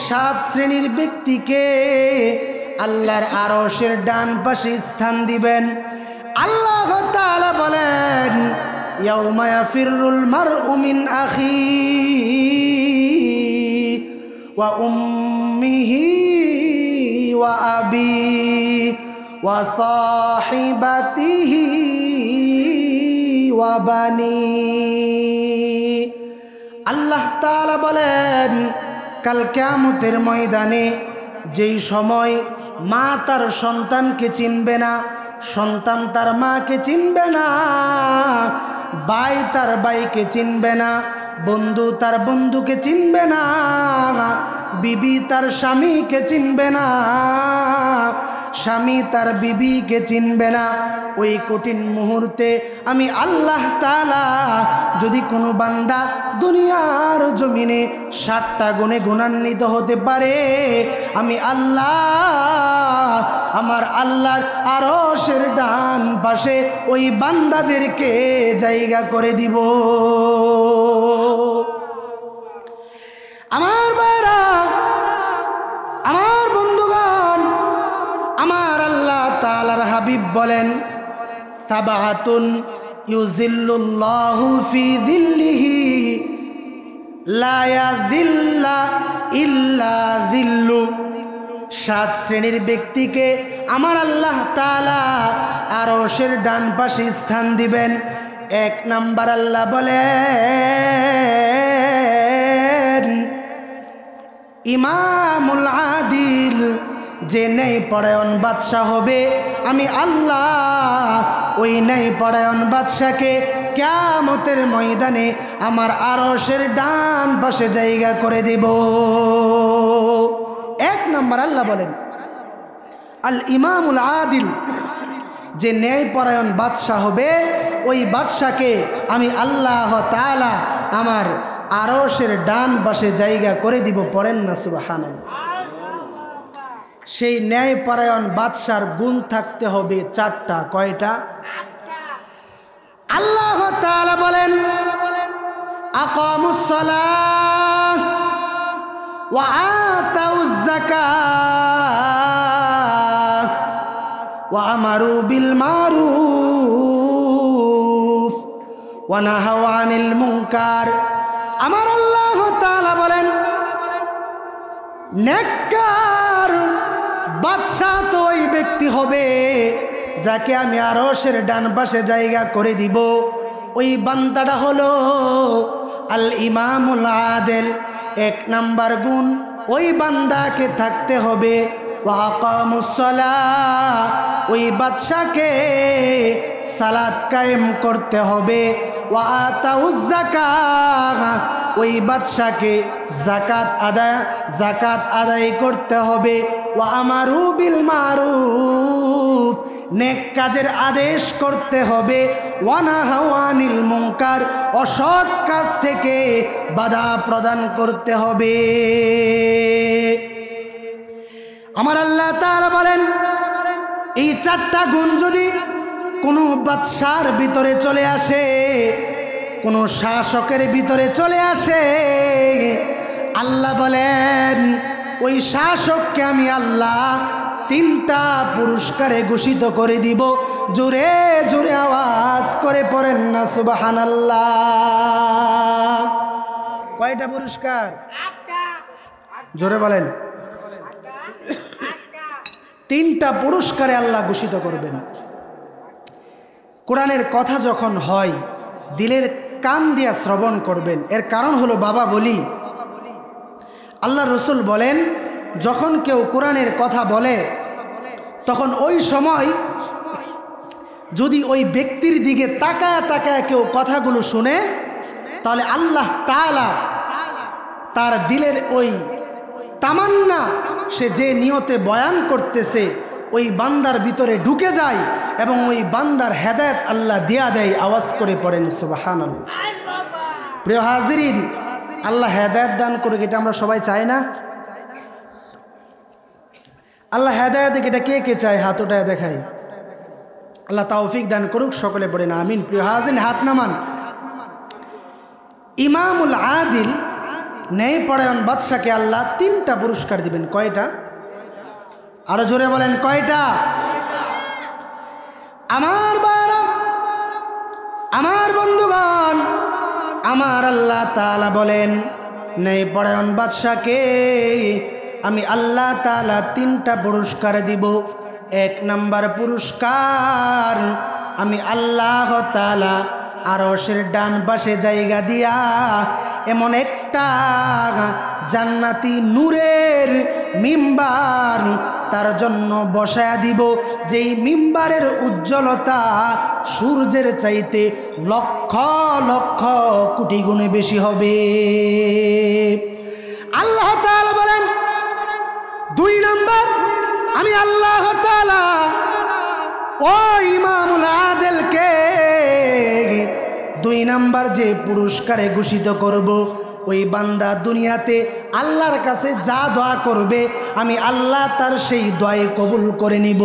7 শ্রেণীর ব্যক্তিকে আল্লাহর আরশের ডান পাশে স্থান দিবেন। আল্লাহ তাআলা বলেন ইয়াউমা ইয়াফিরুল মারউ মিন আখিহি ওয়া উম্মিহি ওয়া আবিহি ওয়া সাহিবাতিহি ওয়া বানিহি। আল্লাহ তাআলা বলেন কাল কিয়ামতের ময়দানে যেই সময় মা তার সন্তানকে চিনবে না, সন্তান তার মাকে চিনবে না, ভাই তার ভাইকে চিনবে না, বন্ধু তার বন্ধুকে চিনবে না, বিবি তার স্বামীকে চিনবে না, স্বামী তার বিবিকে চিনবে না। ওই কঠিন মুহূর্তে আমি আল্লাহ তাআলা যদি কোনো বান্দা দুনিয়ার জমিনে 60টা গুণে গুণান্বিত হতে পারে, আমি আল্লাহ আমার আল্লাহর আরশের ডান পাশে ওই বান্দাদেরকে জায়গা করে দিব। আমার ভাইরা, আমার বন্ধুগণ, আমার আল্লাহ তাআলার হাবিব বলেন সাবাতুন ইউজিল্লুল্লাহু ফি যিল্লিহি লা ইয়াযিল্লা ইল্লা যিল্লু। 7 শ্রেণীর ব্যক্তিকে আমার আল্লাহ তাআলা আরশের ডান পাশে স্থান দিবেন। 1 নাম্বার আল্লাহ বলেন ইমামুল আদিল, যে ন্যায় পরায়ণ বাদশাহ হবে আমি আল্লাহ ওই ন্যায় পরায়ণ বাদশাকে কিয়ামতের ময়দানে আমার আরশের ডান পাশে জায়গা করে দেব। 1 নম্বর আল্লাহ বলেন আল ইমামুল আদিল, যে ন্যায় পরায়ণ বাদশাহ হবে ওই বাদশাকে আমি আল্লাহ তাআলা আমার আরশের ডান পাশে জায়গা করে দিব। পড়েন না সুবহানাল্লাহ। সেই ন্যায় পরায়ণ বাদশার গুণ থাকতে হবে 4টা। কয়টা? আল্লাহ তাআলা বলেন আকামুস সালাহ ওয়া আতাউজ যাকাত ওয়া আমারু বিল মারুফ ওয়া নাহাউ আনিল মুনকার। আমার আল্লাহ তাআলা বলেন নেককার বাদশাহ তো ওই ব্যক্তি হবে যাকে আমি আরশের ডান পাশে জায়গা করে দিব। ওই বান্দাটা হলো আল ইমামুল আদিল। 1 নাম্বার গুণ ওই বান্দাকে থাকতে হবে ওয়া আকামুস সালাহ, ওই বাদশাকে সালাত কায়েম করতে হবে। ওয়া আতাউজ যাকাত, ওই বাদশাকে জাকাত আদায় করতে হবে। ওয়া আমারু বিল মারুফ, নেক কাজের আদেশ করতে হবে, ওয়ানাহা আনিল মুনকার অসৎ কাজ থেকে বাধা প্রদান করতে হবে। আমার আল্লাহ তাআলা বলেন, এই চারটা গুণ যদি কোনো বাদশার ভিতরে চলে আসে, কোনো শাসকের ভিতরে চলে আসে, আল্লাহ বলেন ওই শাসককে আমি আল্লাহ 3টা পুরস্কারে ঘোষিত করে দিব। জোরে জোরে আওয়াজ করে পড়েন না সুবহানাল্লাহ। কয়টা পুরস্কার? জোরে বলেন। 3টা পুরস্কারে আল্লাহ ঘোষিত করবেন। কোরআনের কথা যখন হয় দিলের কান দিয়া শ্রবণ করবেন। এর কারণ হলো বাবা বলি, আল্লাহ রসুল বলেন যখন কেউ কোরআনের কথা বলে তখন ওই সময় যদি ওই ব্যক্তির দিকে তাকায় তাকায় কেউ কথাগুলো শুনে, তাহলে আল্লাহ তাআলা তার দিলের ওই তামান্না সে যে নিয়তে বয়ান করতেছে ওই বান্দার ভিতরে ঢুকে যায় এবং ওই বান্দার হেদায়েত আল্লাহ দিয়া দেয়। আওয়াজ করে পড়েন সুবহানাল্লাহ। প্রিয় হাজিরিন, আল্লাহ হেদায়েত দান করুক, এটা আমরা সবাই চাই না? আল্লাহ হেদায়েত, এটা কে কে চায়? হাত উঠায় দেখাই। আল্লাহ তৌফিক দান করুক, সকলে পড়েন আমিন। প্রিয় হাজিরিন, হাত নামান। ইমামুল আদিল ন্যায় পরায়ণ বাদশাকে আল্লাহ 3টা পুরস্কার দিবেন। কয়টা? আরো জোরে বলেন, কয়টা? আমার বারা, আমার বন্ধুগণ, আমার আল্লাহ তাআলা বলেন ন্যায় পরায়ণ বাদশাকে আমি আল্লাহ তাআলা 3টা পুরস্কার দিব। 1 নাম্বার পুরস্কার, আমি আল্লাহ তাআলা আরশের ডান পাশে জায়গা দিয়া এমন একটা জান্নাতি নূরের মিম্বার তার জন্য বসায়া দিব, যেই মিম্বারের উজ্জ্বলতা সূর্যের চাইতে লক্ষ লক্ষ কোটি গুণে বেশি হবে। আল্লাহ তাআলা বলেন 2 নাম্বার, আমি আল্লাহ তাআলা ও ইমামুল আদিলকে 2 নাম্বার যে পুরস্কারে ঘোষিত করব, ওই বান্দা দুনিয়াতে আল্লাহর কাছে যা দোয়া করবে আমি আল্লাহ তার সেই দোয়াই কবুল করে নিব।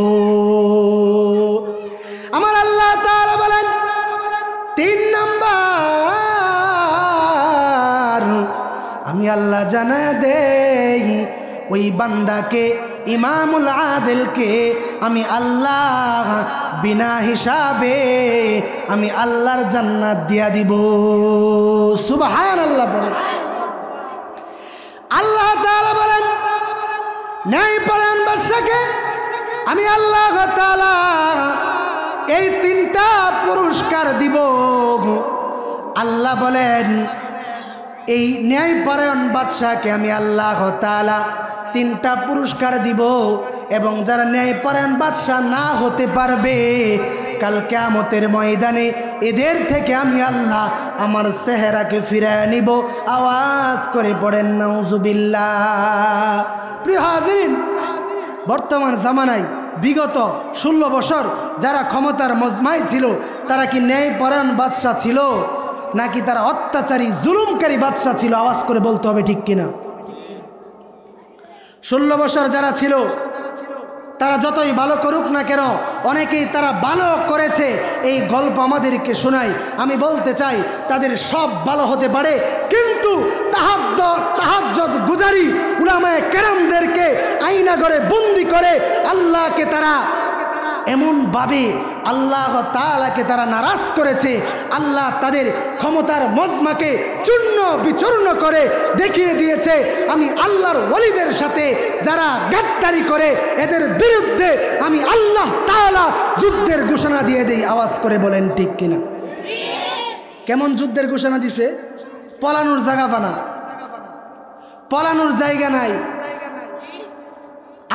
আমার আল্লাহ তাআলা বলেন 3 নাম্বার, আমি আল্লাহ জানায় দেই ওই বান্দাকে ইমামুল আদিলকে আমি আল্লাহ বিনা হিসাবে আমি আল্লাহর জান্নাত দিয়া দিব। সুবহানাল্লাহ পড়ে। আল্লাহ তাআলা বলেন ন্যায়পরায়ণ বাদশাকে আমি আল্লাহ তাআলা এই 3টা পুরস্কার দিব। আল্লাহ বলেন এই ন্যায়পরায়ণ বাদশাকে আমি আল্লাহ তাআলা 3টা পুরস্কার দিব, এবং যারা ন্যায়পরায়ণ বাদশাহ না হতে পারবে কাল কিয়ামতের ময়দানে এদের থেকে আমি আল্লাহ আমার চেহারাকে ফিরায় নিব। আওয়াজ করে পড়েন নাউজুবিল্লাহ। প্রিয় হাজিরিন, বর্তমান জামানায় বিগত 16 বছর যারা ক্ষমতার মজমায় ছিল তারা কি ন্যায়পরায়ণ বাদশাহ ছিল নাকি তারা অত্যাচারী জুলুমকারী বাদশাহ ছিল? আওয়াজ করে বলতে হবে ঠিক কিনা। 16 বছর যারা ছিল তারা যতই ভালো করুক না কেন, অনেকেই তারা ভালো করেছে এই গল্প আমাদেরকে শোনায়। আমি বলতে চাই তাদের সব ভালো হতে পারে, কিন্তু তাহাজ্জুদ গুজারি উলামায়ে কেরামদেরকে আয়না করে বন্দি করে আল্লাহকে তারা এমনভাবে আল্লাহ তাআলাকে তারা নারাজ করেছে। আল্লাহ তাদের ক্ষমতার মজমাকে চূর্ণ বিচূর্ণ করে দেখিয়ে দিয়েছে আমি আল্লাহর ওলিদের সাথে যারা গাদ্দারি করে এদের বিরুদ্ধে আমি আল্লাহ তাআলা যুদ্ধের ঘোষণা দিয়ে দেই। আওয়াজ করে বলেন ঠিক কিনা। কেমন যুদ্ধের ঘোষণা দিছে? পলানোর জায়গা পানা, পলানোর জায়গা নাই।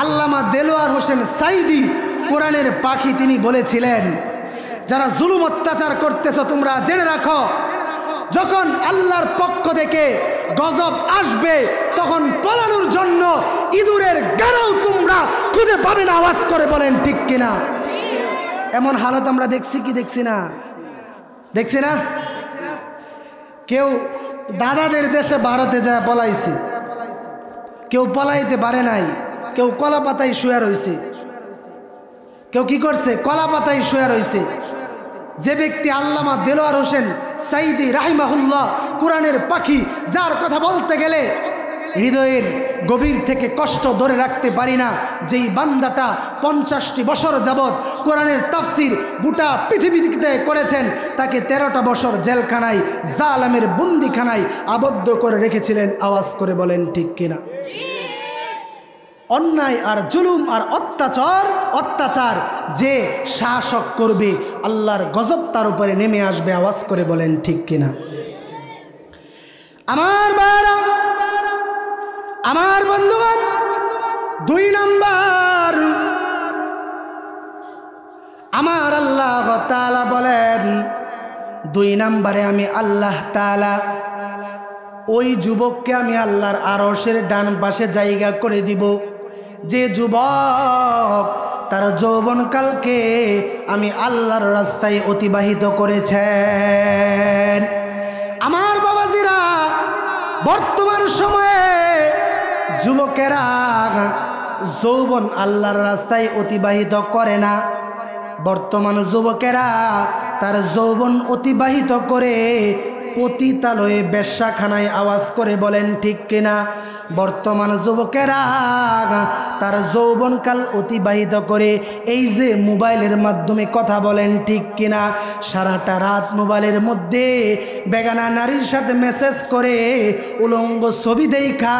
আল্লামা দেলোয়ার হোসেন সাইদি কোরআনের পাখি তিনি বলেছিলেন, যারা জুলুম অত্যাচার করতেছ তোমরা জেনে রাখো, যখন আল্লাহর পক্ষ থেকে গজব আসবে তখন পালানোর জন্য ইঁদুরের গাড়াও তোমরা খুঁজে পাবে না। আওয়াজ করে বলেন ঠিক কিনা। এমন হালত আমরা দেখছি কি দেখছি না? দেখছি না? কেউ দাদাদের দেশে ভারতে যায় পলাইছে, কেউ পলাইতে পারে নাই, কেউ কলা পাতায় শুয়ে রয়েছে, কেউ কি করছে কলা পাতায় শুয়ে রয়েছে। যে ব্যক্তি আল্লামা দেলোয়ার হোসেন সাইদি রাহিমাহুল্লাহ, কোরআনের পাখি, যার কথা বলতে গেলে হৃদয়ের গভীর থেকে কষ্ট ধরে রাখতে পারি না, যেই বান্দাটা 50টি বছর যাবৎ কোরআনের তাফসির গোটা পৃথিবীতে করেছেন, তাকে 13টা বছর জেলখানায় জালেমের বন্দিখানায় আবদ্ধ করে রেখেছিলেন। আওয়াজ করে বলেন ঠিক কিনা? অন্যায় আর জুলুম আর অত্যাচার যে শাসক করবে, আল্লাহর গজব তার উপরে নেমে আসবে। আওয়াজ করে বলেন ঠিক কিনা? আমার ভাইরা, আমার বন্ধুগণ, 2 নাম্বার আমার আল্লাহ তাআলা বলেন, 2 নম্বরে আমি আল্লাহ তাআলা ওই যুবককে আমি আল্লাহর আরশের ডান পাশে জায়গা করে দিব, যে যুবক তার যৌবনকালকে আমি আল্লাহর রাস্তায় অতিবাহিত করেছেন। আমার বাবাজিরা, বর্তমান সময়ে যুবকেরা যৌবন আল্লাহর রাস্তায় অতিবাহিত করে না। বর্তমান যুবকেরা তার যৌবন অতিবাহিত করে পতিতালয়ে বেশ্যাখানায়। আওয়াজ করে বলেন ঠিক কিনা? বর্তমান যুবকেরা তার যৌবনকাল অতিবাহিত করে এই যে মোবাইলের মাধ্যমে কথা বলেন ঠিক কিনা, সারাটা রাত মোবাইলের মধ্যে বেগানা নারীর সাথে মেসেজ করে উলঙ্গ ছবি দেখা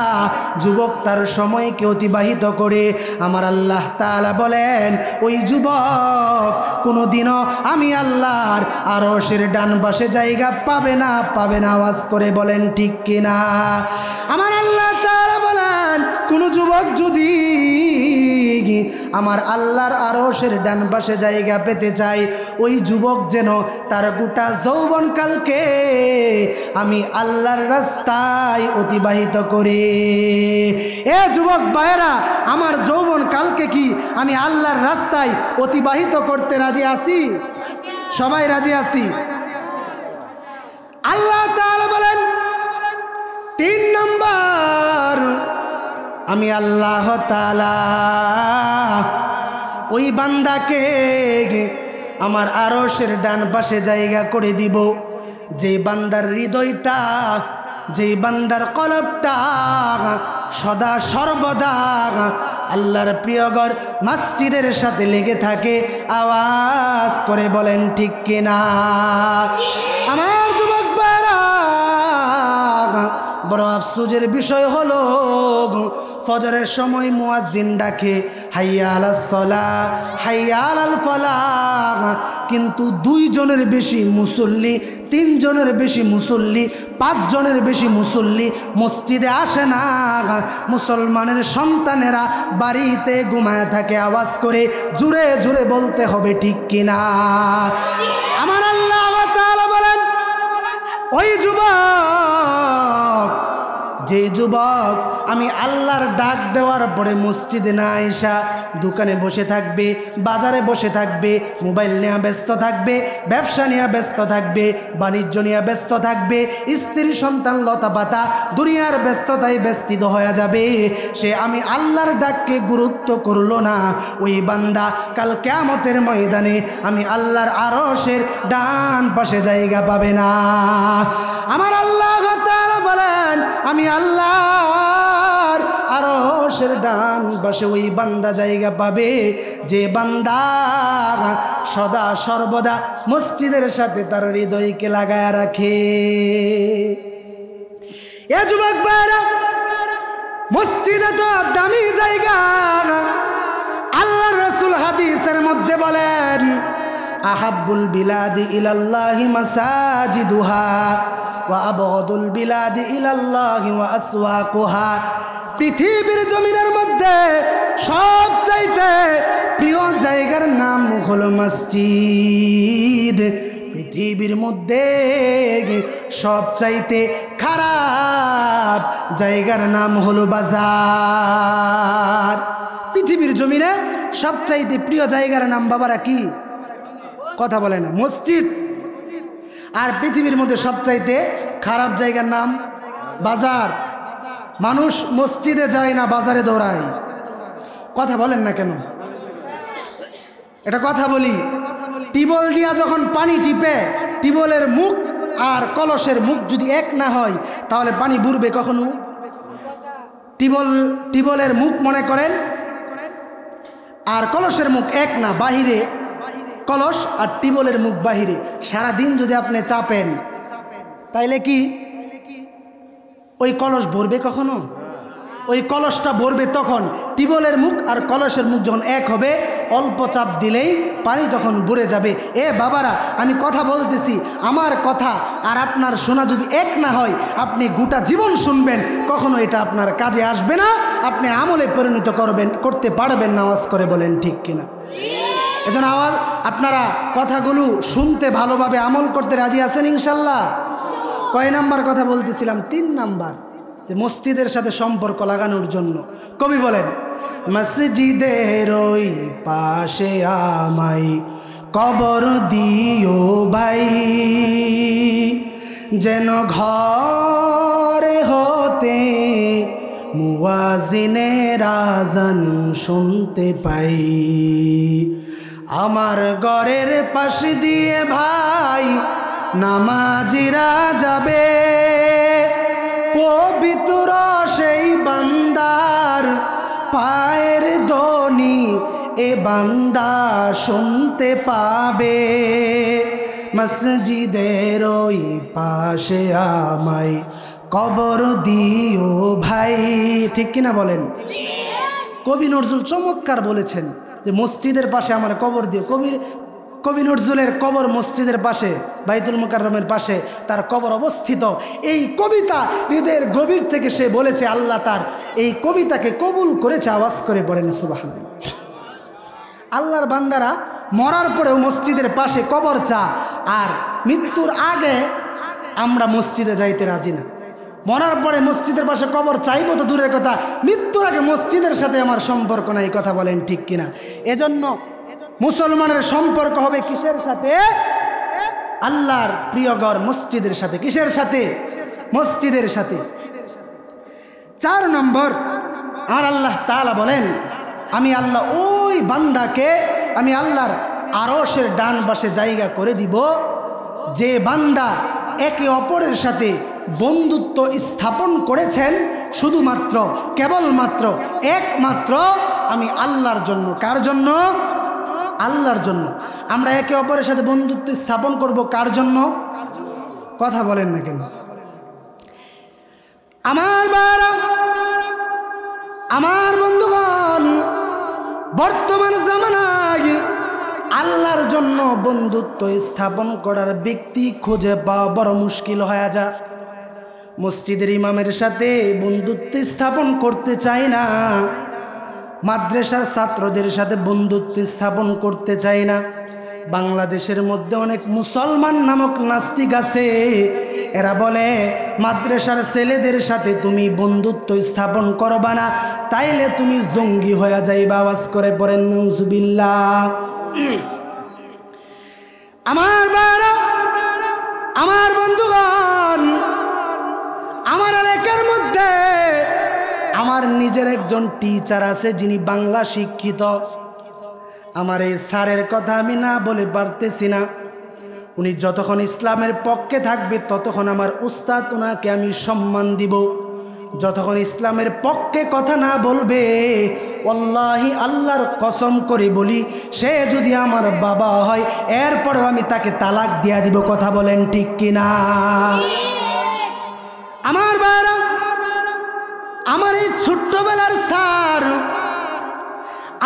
যুবক তার সময়কে অতিবাহিত করে। আমার আল্লাহ তাআলা বলেন, ওই যুবক কোনোদিনও আমি আল্লাহর আরশের ডান পাশে জায়গা পাবে না। আওয়াজ করে বলেন ঠিক কিনা? আমার আল্লাহ তাআলা বলেন, কোন যুবক যদি আমার আল্লাহর আরশের ডান পাশে জায়গা পেতে চায়, ওই যুবক যেন তার গোটা যৌবনকালকে আমি আল্লাহর রাস্তায় অতিবাহিত করে। এ যুবক ভাইরা, আমার যৌবনকালকে কি আমি আল্লাহর রাস্তায় অতিবাহিত করতে রাজি আছি? সবাই রাজি আছি? আল্লাহ তাআলা বলেন, 3 নম্বর আমি আল্লাহ তাআলা ওই বান্দাকে আমার আরশের ডান পাশে জায়গা করে দিব, যেই বান্দার হৃদয়টা, যেই বান্দার কলবটা সদা সর্বদা আল্লাহর প্রিয়ঘর মসজিদের সাথে লেগে থাকে। আওয়াজ করে বলেন ঠিক কিনা? আমার যুবক ভাইরা, বড় আফসোসের বিষয় হলো ফজরের সময় মুয়াজ্জিন ডাকে হাইয়া আলাস সালাহ, হাইয়া আলাল ফালাহ, কিন্তু 2 জনের বেশি মুসল্লি, 3 জনের বেশি মুসল্লি, 5 জনের বেশি মুসল্লি মসজিদে আসে না। মুসলমানের সন্তানেরা বাড়িতে ঘুমায় থাকে। আওয়াজ করে জোরে জোরে বলতে হবে ঠিক কিনা? আমার আল্লাহ তাআলা বলেন, ওই যুবক, যে যুবক আমি আল্লাহর ডাক দেওয়ার পরে মসজিদে না আইসা দোকানে বসে থাকবে, বাজারে বসে থাকবে, মোবাইল নিয়ে ব্যস্ত থাকবে, ব্যবসা নিয়ে ব্যস্ত থাকবে, বাণিজ্য নিয়ে ব্যস্ত থাকবে, স্ত্রী সন্তান লতা পাতা দুনিয়ার ব্যস্ততায় ব্যস্ত হয়ে যাবে, সে আমি আল্লাহর ডাককে গুরুত্ব করলো না, ওই বান্দা কাল কিয়ামতের ময়দানে আমি আল্লাহর আরশের ডান পাশে জায়গা পাবে না। আমার আল্লাহ তাআলা বলেন, আমি আল্লাহর আরশের ডান পাশে ওই বান্দা জায়গা পাবে, যে বান্দা সদা সর্বদা মসজিদের সাথে তার হৃদয়কে লাগায় রাখে। এ যুবক ভাইরা, মসজিদে তো দামি জায়গা। আল্লাহর রাসূল হাদিসের মধ্যে বলেন, আহাব্বুল বিলাদি ইলাল্লাহি মাসাজিদুহা ওয়া আবগাদুল বিলাদি ইলাল্লাহি ওয়া আসওয়াকুহা। পৃথিবীর জমিনের মধ্যে সবচাইতে প্রিয় জায়গার নাম হলো মসজিদ। পৃথিবীর মধ্যে সবচাইতে খারাপ জায়গার নাম হলো বাজার। পৃথিবীর জমিনে সবচাইতে প্রিয় জায়গার নাম বাবারা কি? কথা বলে না, মসজিদ। আর পৃথিবীর মধ্যে সবচাইতে খারাপ জায়গার নাম বাজার। মানুষ মসজিদে যায় না, বাজারে দৌড়ায়। কথা বলেন না কেন? এটা কথা বলি। টিবল দিয়া যখন পানি টিপে, টিবলের মুখ আর কলসের মুখ যদি এক না হয় তাহলে পানি বুড়বে কখনো? টিবলের মুখ মনে করেন আর কলসের মুখ এক না, বাহিরে কলস আর টিবলের মুখ বাহিরে। সারাদিন যদি আপনি চাপেন তাইলে কি ওই কলস ভরবে কখনো? ওই কলসটা ভরবে তখন টিবলের মুখ আর কলসের মুখ যখন এক হবে, অল্প চাপ দিলেই পানি তখন ভরে যাবে। এ বাবারা, আমি কথা বলতেছি, আমার কথা আর আপনার শোনা যদি এক না হয়, আপনি গোটা জীবন শুনবেন, কখনো এটা আপনার কাজে আসবে না, আপনি আমলে পরিণত করতে পারবেন না। আওয়াজ করে বলেন ঠিক কিনা? এজন্য আওয়াজ, আপনারা কথাগুলো শুনতে ভালোভাবে আমল করতে রাজি আছেন ইনশাল্লাহ? কয় নাম্বার কথা বলতেছিলাম? 3 নাম্বার, যে মসজিদের সাথে সম্পর্ক লাগানোর জন্য কবি বলেন, মসজিদের ওই পাশে আমায় কবর দিও ভাই, যেন ঘরে হতে মুয়াজিনের আযান শুনতে পাই। আমার ঘরের পাশ দিয়ে ভাই নামাজিরা যাবে, পবিত্র সেই বান্দার পায়ের ধ্বনি এ বান্দা শুনতে পাবে। মসজিদের ওই পাশে আমায় কবর দিও ভাই। ঠিক কিনা বলেন? কবি নজরুল চমৎকার বলেছেন যে মসজিদের পাশে আমার কবর দিও। কবি নজরুলের কবর মসজিদের পাশে, বাইতুল মুকাররমের পাশে তার কবর অবস্থিত। এই কবিতা হৃদয়ের গভীর থেকে সে বলেছে, আল্লাহ তার এই কবিতাকে কবুল করেছে। আওয়াজ করে বলেন সুবহানাল্লাহ। আল্লাহর বান্দারা মরার পরেও মসজিদের পাশে কবর চা, আর মৃত্যুর আগে আমরা মসজিদে যাইতে রাজি না। মরার পরে মসজিদের পাশে কবর চাইবো তো দূরের কথা, মৃত্যুর আগে মসজিদের সাথে আমার সম্পর্ক নাই। কথা বলেন ঠিক কিনা? এজন্য মুসলমানের সম্পর্ক হবে কিসের সাথে? আল্লাহর প্রিয় ঘর মসজিদের সাথে। কিসের সাথে? মসজিদের সাথে। 4 নম্বর, আমার আল্লাহ তাআলা বলেন, আমি আল্লাহ ওই বান্দাকে আমি আল্লাহর আরশের ডান পাশে জায়গা করে দিব, যে বান্দা একে অপরের সাথে বন্ধুত্ব স্থাপন করেছেন শুধুমাত্র, কেবলমাত্র, একমাত্র আমি আল্লাহর জন্য। কার জন্য? আল্লাহর জন্য। আমরা একে অপরের সাথে বন্ধুত্ব স্থাপন করব কার জন্য? কথা বলেন না কেন? আমার বারা, আমার বন্ধুগণ, বর্তমান জামানায় আল্লাহর জন্য বন্ধুত্ব স্থাপন করার ব্যক্তি খুঁজে পাওয়া বড় মুশকিল হয়ে যায়। মসজিদের ইমামের সাথে বন্ধুত্ব স্থাপন করতে চায় না, মাদ্রাসার ছাত্রদের সাথে বন্ধুত্ব স্থাপন করতে চায় না। বাংলাদেশের মধ্যে অনেক মুসলমান নামক নাস্তিক আছে, এরা বলে মাদ্রাসার ছেলেদের সাথে তুমি বন্ধুত্ব স্থাপন করবা না, তাইলে তুমি জঙ্গি হয়ে যাইবা। আওয়াজ করে পড়েন নাউজুবিল্লাহ। আমার বারা, আমার বন্ধুগণ, আমার এলাকার মধ্যে আমার নিজের একজন টিচার আছে যিনি বাংলা শিক্ষিত। আমার এই স্যারের কথা আমি না বলে পারতেছি না। উনি যতক্ষণ ইসলামের পক্ষে থাকবে ততক্ষণ আমার উস্তাদ, ওনাকে আমি সম্মান দিব। যতক্ষণ ইসলামের পক্ষে কথা না বলবে, ওয়াল্লাহি আল্লাহর কসম করে বলি, সে যদি আমার বাবা হয় এরপরেও আমি তাকে তালাক দিয়া দিব। কথা বলেন ঠিক কিনা? আমার বাবা, আমার এই ছোট্টবেলার স্যার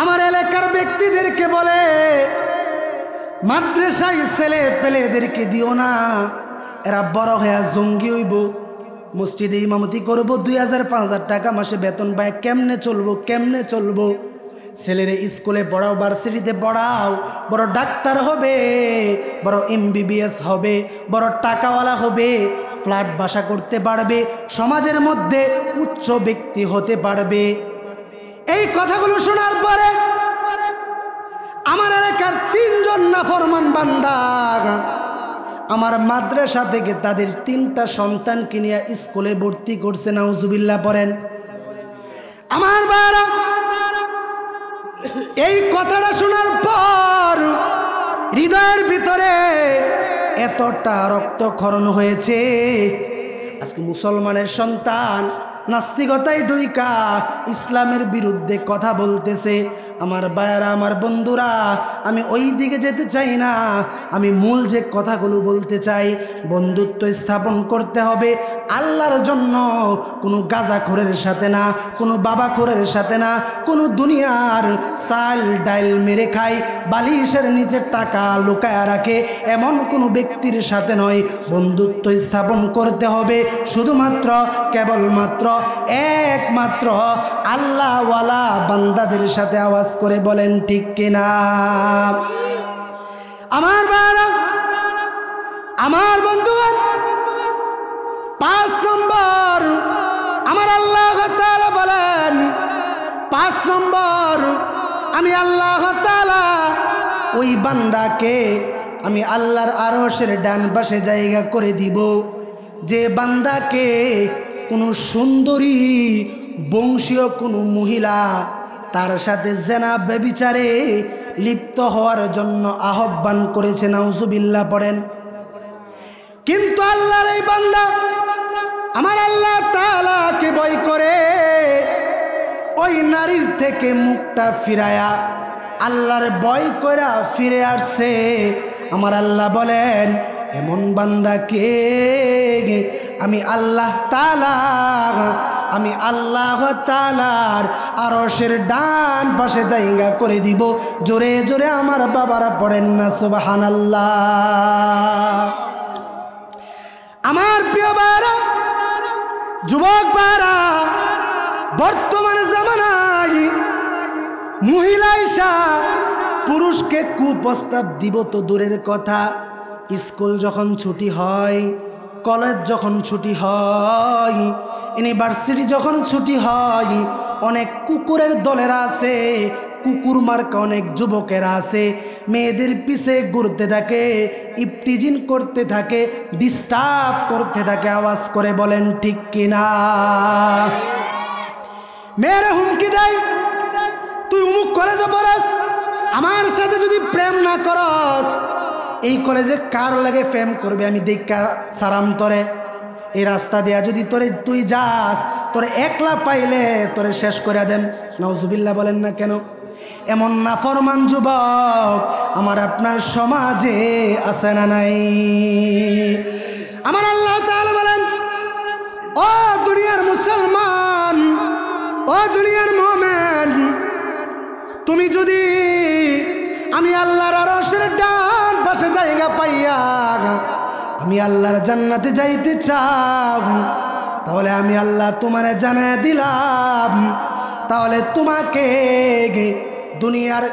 আমার এলাকার ব্যক্তিদেরকে বলে, মাদ্রাসায় ছেলে পেলেদেরকে দিও না, এরা বড় হয়ে জঙ্গি হইব। মসজিদে ইমামতি করবো, 2000-5000 টাকা মাসে বেতন পায়, কেমনে চলবো? কেমনে চলবো? ছেলেরে স্কুলে পড়াও, ভার্সিটিতে পড়াও, বড় ডাক্তার হবে, বড় MBBS হবে, বড় টাকাওয়ালা হবে, ফ্ল্যাট বাসা করতে পারবে, সমাজের মধ্যে উচ্চ ব্যক্তি হতে পারবে। এই কথাগুলো শোনার পরে আমার এলাকার 3 জন নাফরমান বান্দা আমার মাদ্রাসা থেকে তাদের 3টা সন্তানকে নিয়ে স্কুলে ভর্তি করছে। নাউজুবিল্লাহ পড়েন। আমার বাবা এই কথাটা শোনার পর হৃদয়ের ভিতরে এতটা রক্তক্ষরণ হয়েছে। আজকে মুসলমানের সন্তান নাস্তিকতায় ঢুইকা ইসলামের বিরুদ্ধে কথা বলতেছে। আমার ভাইয়েরা, আমার বন্ধুরা, আমি ওই দিকে যেতে চাই না। আমি মূল যে কথাগুলো বলতে চাই, বন্ধুত্ব স্থাপন করতে হবে আল্লাহর জন্য, কোনো গাঁজাখোরের সাথে না, কোনো বাবাখোরের সাথে না, কোনো দুনিয়ার চাল ডাইল মেরে খায়, বালিশের নিচে টাকা লুকায়া রাখে এমন কোনো ব্যক্তির সাথে নয়। বন্ধুত্ব স্থাপন করতে হবে শুধুমাত্র কেবলমাত্র একমাত্র আল্লাহওয়ালা বান্দাদের সাথে। আওয়াজ করে বলেন ঠিক কিনা? আমার ভাইরা, আমার বন্ধুগণ, 5 নম্বর আমার আল্লাহ তাআলা বলেন, 5 নম্বর আমি আল্লাহ তাআলা ওই বান্দাকে আমি আল্লাহর আরশের ডান পাশে জায়গা করে দিব, যে বান্দাকে কোনো সুন্দরী বংশীয় কোনো মহিলা তার সাথে জেনা ব্যভিচারে লিপ্ত হওয়ার জন্য আহ্বান করেছে। নাউজুবিল্লাহ পড়েন। কিন্তু আল্লাহর এই বান্দা আমার আল্লাহ তাআলাকে ভয় করে ওই নারীর থেকে মুখটা ফিরায়া আল্লাহর ভয় কইরা ফিরে আসছে। আমার আল্লাহ বলেন, এমন বান্দাকে আমি আল্লাহ তাআলার আরশের ডান পাশে জায়গা করে দিব। জোরে জোরে আমার বাবারা পড়েন না সুবহানাল্লাহ। আমার প্রিয় ভাইরা, যুবক ভাইরা, বর্তমান জামানায় মহিলা এসা পুরুষকে কুপ্রস্তাব দিব তো দূরের কথা, স্কুল যখন ছুটি হয়, কলেজ যখন ছুটি হয়, ইউনিভার্সিটি যখন ছুটি হয়, অনেক কুকুরের দলেরা আছে, কুকুর মার্কা অনেক যুবকেরা আছে, মেয়েদের পিছে ঘুরতে থাকে, ইফটিজিং করতে থাকে, ডিস্টার্ব করতে থাকে। আওয়াজ করে বলেন ঠিক কিনা? মেয়েরা হুমকি দেয়, তুই অমুক কলেজে পড়াস, আমার সাথে যদি প্রেম না করস, এই কলেজে কার লাগে প্রেম করবে আমি দেখা সারাম তরে, এই রাস্তা দিয়া যদি তুই যাস, তোরে একলা পাইলে তোরে শেষ করে দেন। নাউজুবিল্লাহ বলেন না কেন? এমন নাফরমান যুবক আমার আপনার সমাজে আছে না নাই? আমার আল্লাহ তাআলা বলেন, ও দুনিয়ার মুসলমান, ও দুনিয়ার মুমিন, তুমি যদি আমি আল্লাহর আরশের ডান পাশে জায়গা পাইয়া আমি আল্লাহর জান্নাতে যাইতে চাও, তাহলে আমি আল্লাহ তোমারে জানায় দিলাম, তাহলে তোমাকে দুনিয়ার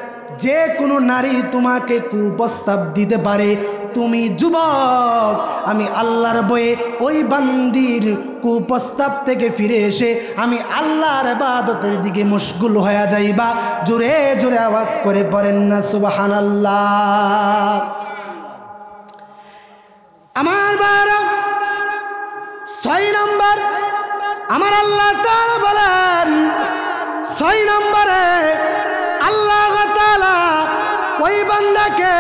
যে কোনো নারী তোমাকে কুপ্রস্তাব দিতে পারে, তুমি যুবক আমি আল্লাহর বয়ে ওই বান্দির কুপ্রস্তাব থেকে ফিরে এসে আমি আল্লাহর ইবাদতের দিকে মশগুল হয়ে যাইবা। জোরে জোরে আওয়াজ করে পড়েন না সুবহানাল্লাহ। আমার বাবা 6 নম্বর আমার আল্লাহ তাআলা বলেন, 6 নম্বরে আল্লাহ তাআলা ওই বান্দাকে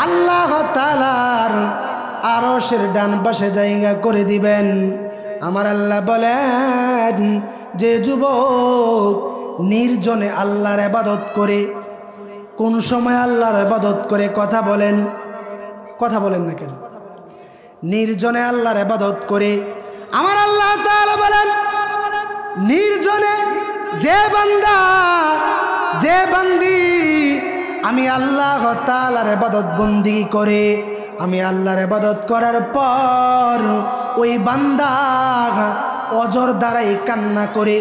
আল্লাহ তাআলার আরশের ডান পাশে জায়গা করে দিবেন। আমার আল্লাহ বলেন, যে যুবক নির্জনে আল্লাহর ইবাদত করে, কোন সময় আল্লাহর ইবাদত করে কথা বলেন না কেন? নির্জনে আল্লাহর ইবাদত করে আমার আল্লাহ তাআলা বলেন, নির্জনে যে বান্দা যে বান্দি আমি আল্লাহ তাআলার ইবাদত বন্দেগী করে, আমি আল্লাহর ইবাদত করার পর ওই বান্দা অজর দ্বারাই কান্না করে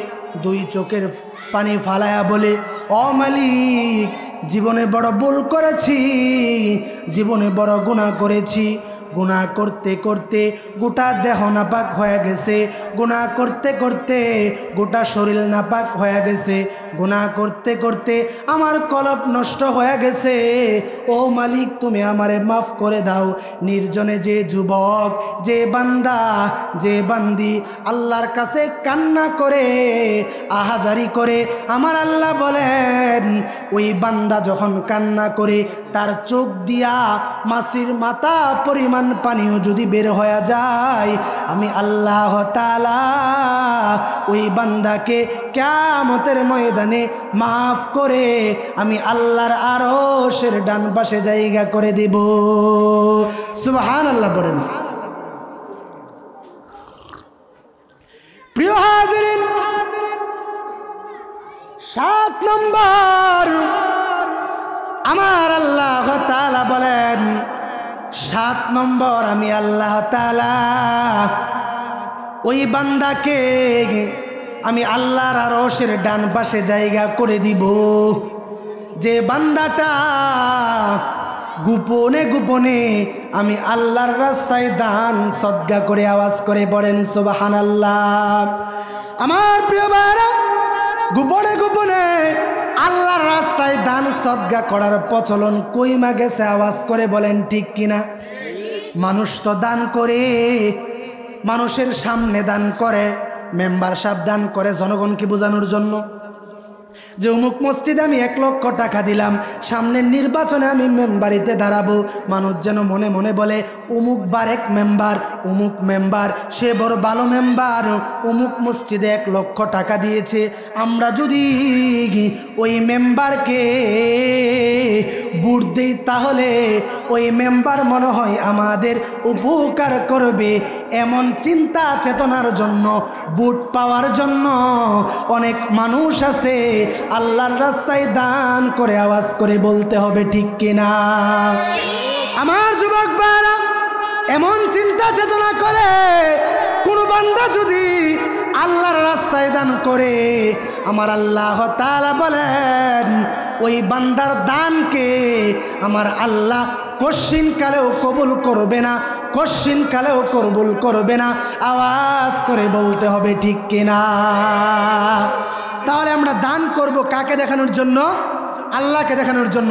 2 চোখের পানি ফালায়া বলে, ও মালিক, জীবনে বড় ভুল করেছি, জীবনে বড় গুনাহ করেছি, গুনাহ করতে করতে গোটা দেহ নাপাক হয়ে গেছে, গুনাহ করতে করতে গোটা শরীর নাপাক হয়ে গেছে, গুনাহ করতে করতে আমার কলব নষ্ট হয়ে গেছে, ও মালিক তুমি আমারে মাফ করে দাও। নির্জনে যে যুবক, যে বান্দা, যে বান্দি আল্লাহর কাছে কান্না করে, আহাজারি করে, আমার আল্লাহ বলেন ওই বান্দা যখন কান্না করে তার চোখ দিয়া মাছির মাথা পরিমাণ পানিও যদি বের হয়ে যায়, আমি আল্লাহ তাআলা ওই বান্দাকে কিয়ামতের ময়দানে মাফ করে আমি আল্লাহর আরশের ডান পাশে জায়গা করে দেব। সুবহানাল্লাহ বলেন। প্রিয় হাজিরিন, 7 নম্বর আমার আল্লাহ তাআলা বলেন, 7 নম্বর আমি আল্লাহ তাআলা ওই বান্দাকে আমি আল্লাহর আরশের ডান পাশে জায়গা করে দিব, যে বান্দাটা গোপনে গোপনে আমি আল্লাহর রাস্তায় দান সদকা করে। আওয়াজ করে পড়েন সুবহানাল্লাহ। আমার প্রিয় ভাইরা, গোপনে গোপনে আল্লাহর রাস্তায় দান সদকা করার প্রচলন কইমা গেছে? আওয়াজ করে বলেন ঠিক কিনা? মানুষ তো দান করে, মানুষের সামনে দান করে, মেম্বার সাহেব দান করে জনগণকে বোঝানোর জন্য যে অমুক মসজিদে আমি 1 লক্ষ টাকা দিলাম, সামনের নির্বাচনে আমি মেম্বারিতে দাঁড়াবো। মানুষ যেন মনে মনে বলে অমুক বারেক মেম্বার, অমুক মেম্বার সে বড় ভালো মেম্বার, অমুক মসজিদে 1 লক্ষ টাকা দিয়েছে, আমরা যদি ওই মেম্বারকে ভোট দিই তাহলে ওই মেম্বার মনে হয় আমাদের উপকার করবে। এমন চিন্তা চেতনার জন্য, ভোট পাওয়ার জন্য অনেক মানুষ আছে আল্লাহর রাস্তায় দান করে। আওয়াজ করে বলতে হবে ঠিক কিনা? আমার যুবক ভাইরা, এমন চিন্তা চেতনা করে কোন বান্দা যদি আল্লাহর রাস্তায় দান করে, আমার আল্লাহ তাআলা বলেন ওই বান্দার দানকে আমার আল্লাহ কশিন কালেও কবুল করবে না, কশিন কালেও কবুল করবে না। আওয়াজ করে বলতে হবে ঠিক কিনা? তাহলে আমরা দান করব কাকে দেখানোর জন্য? আল্লাহকে দেখানোর জন্য।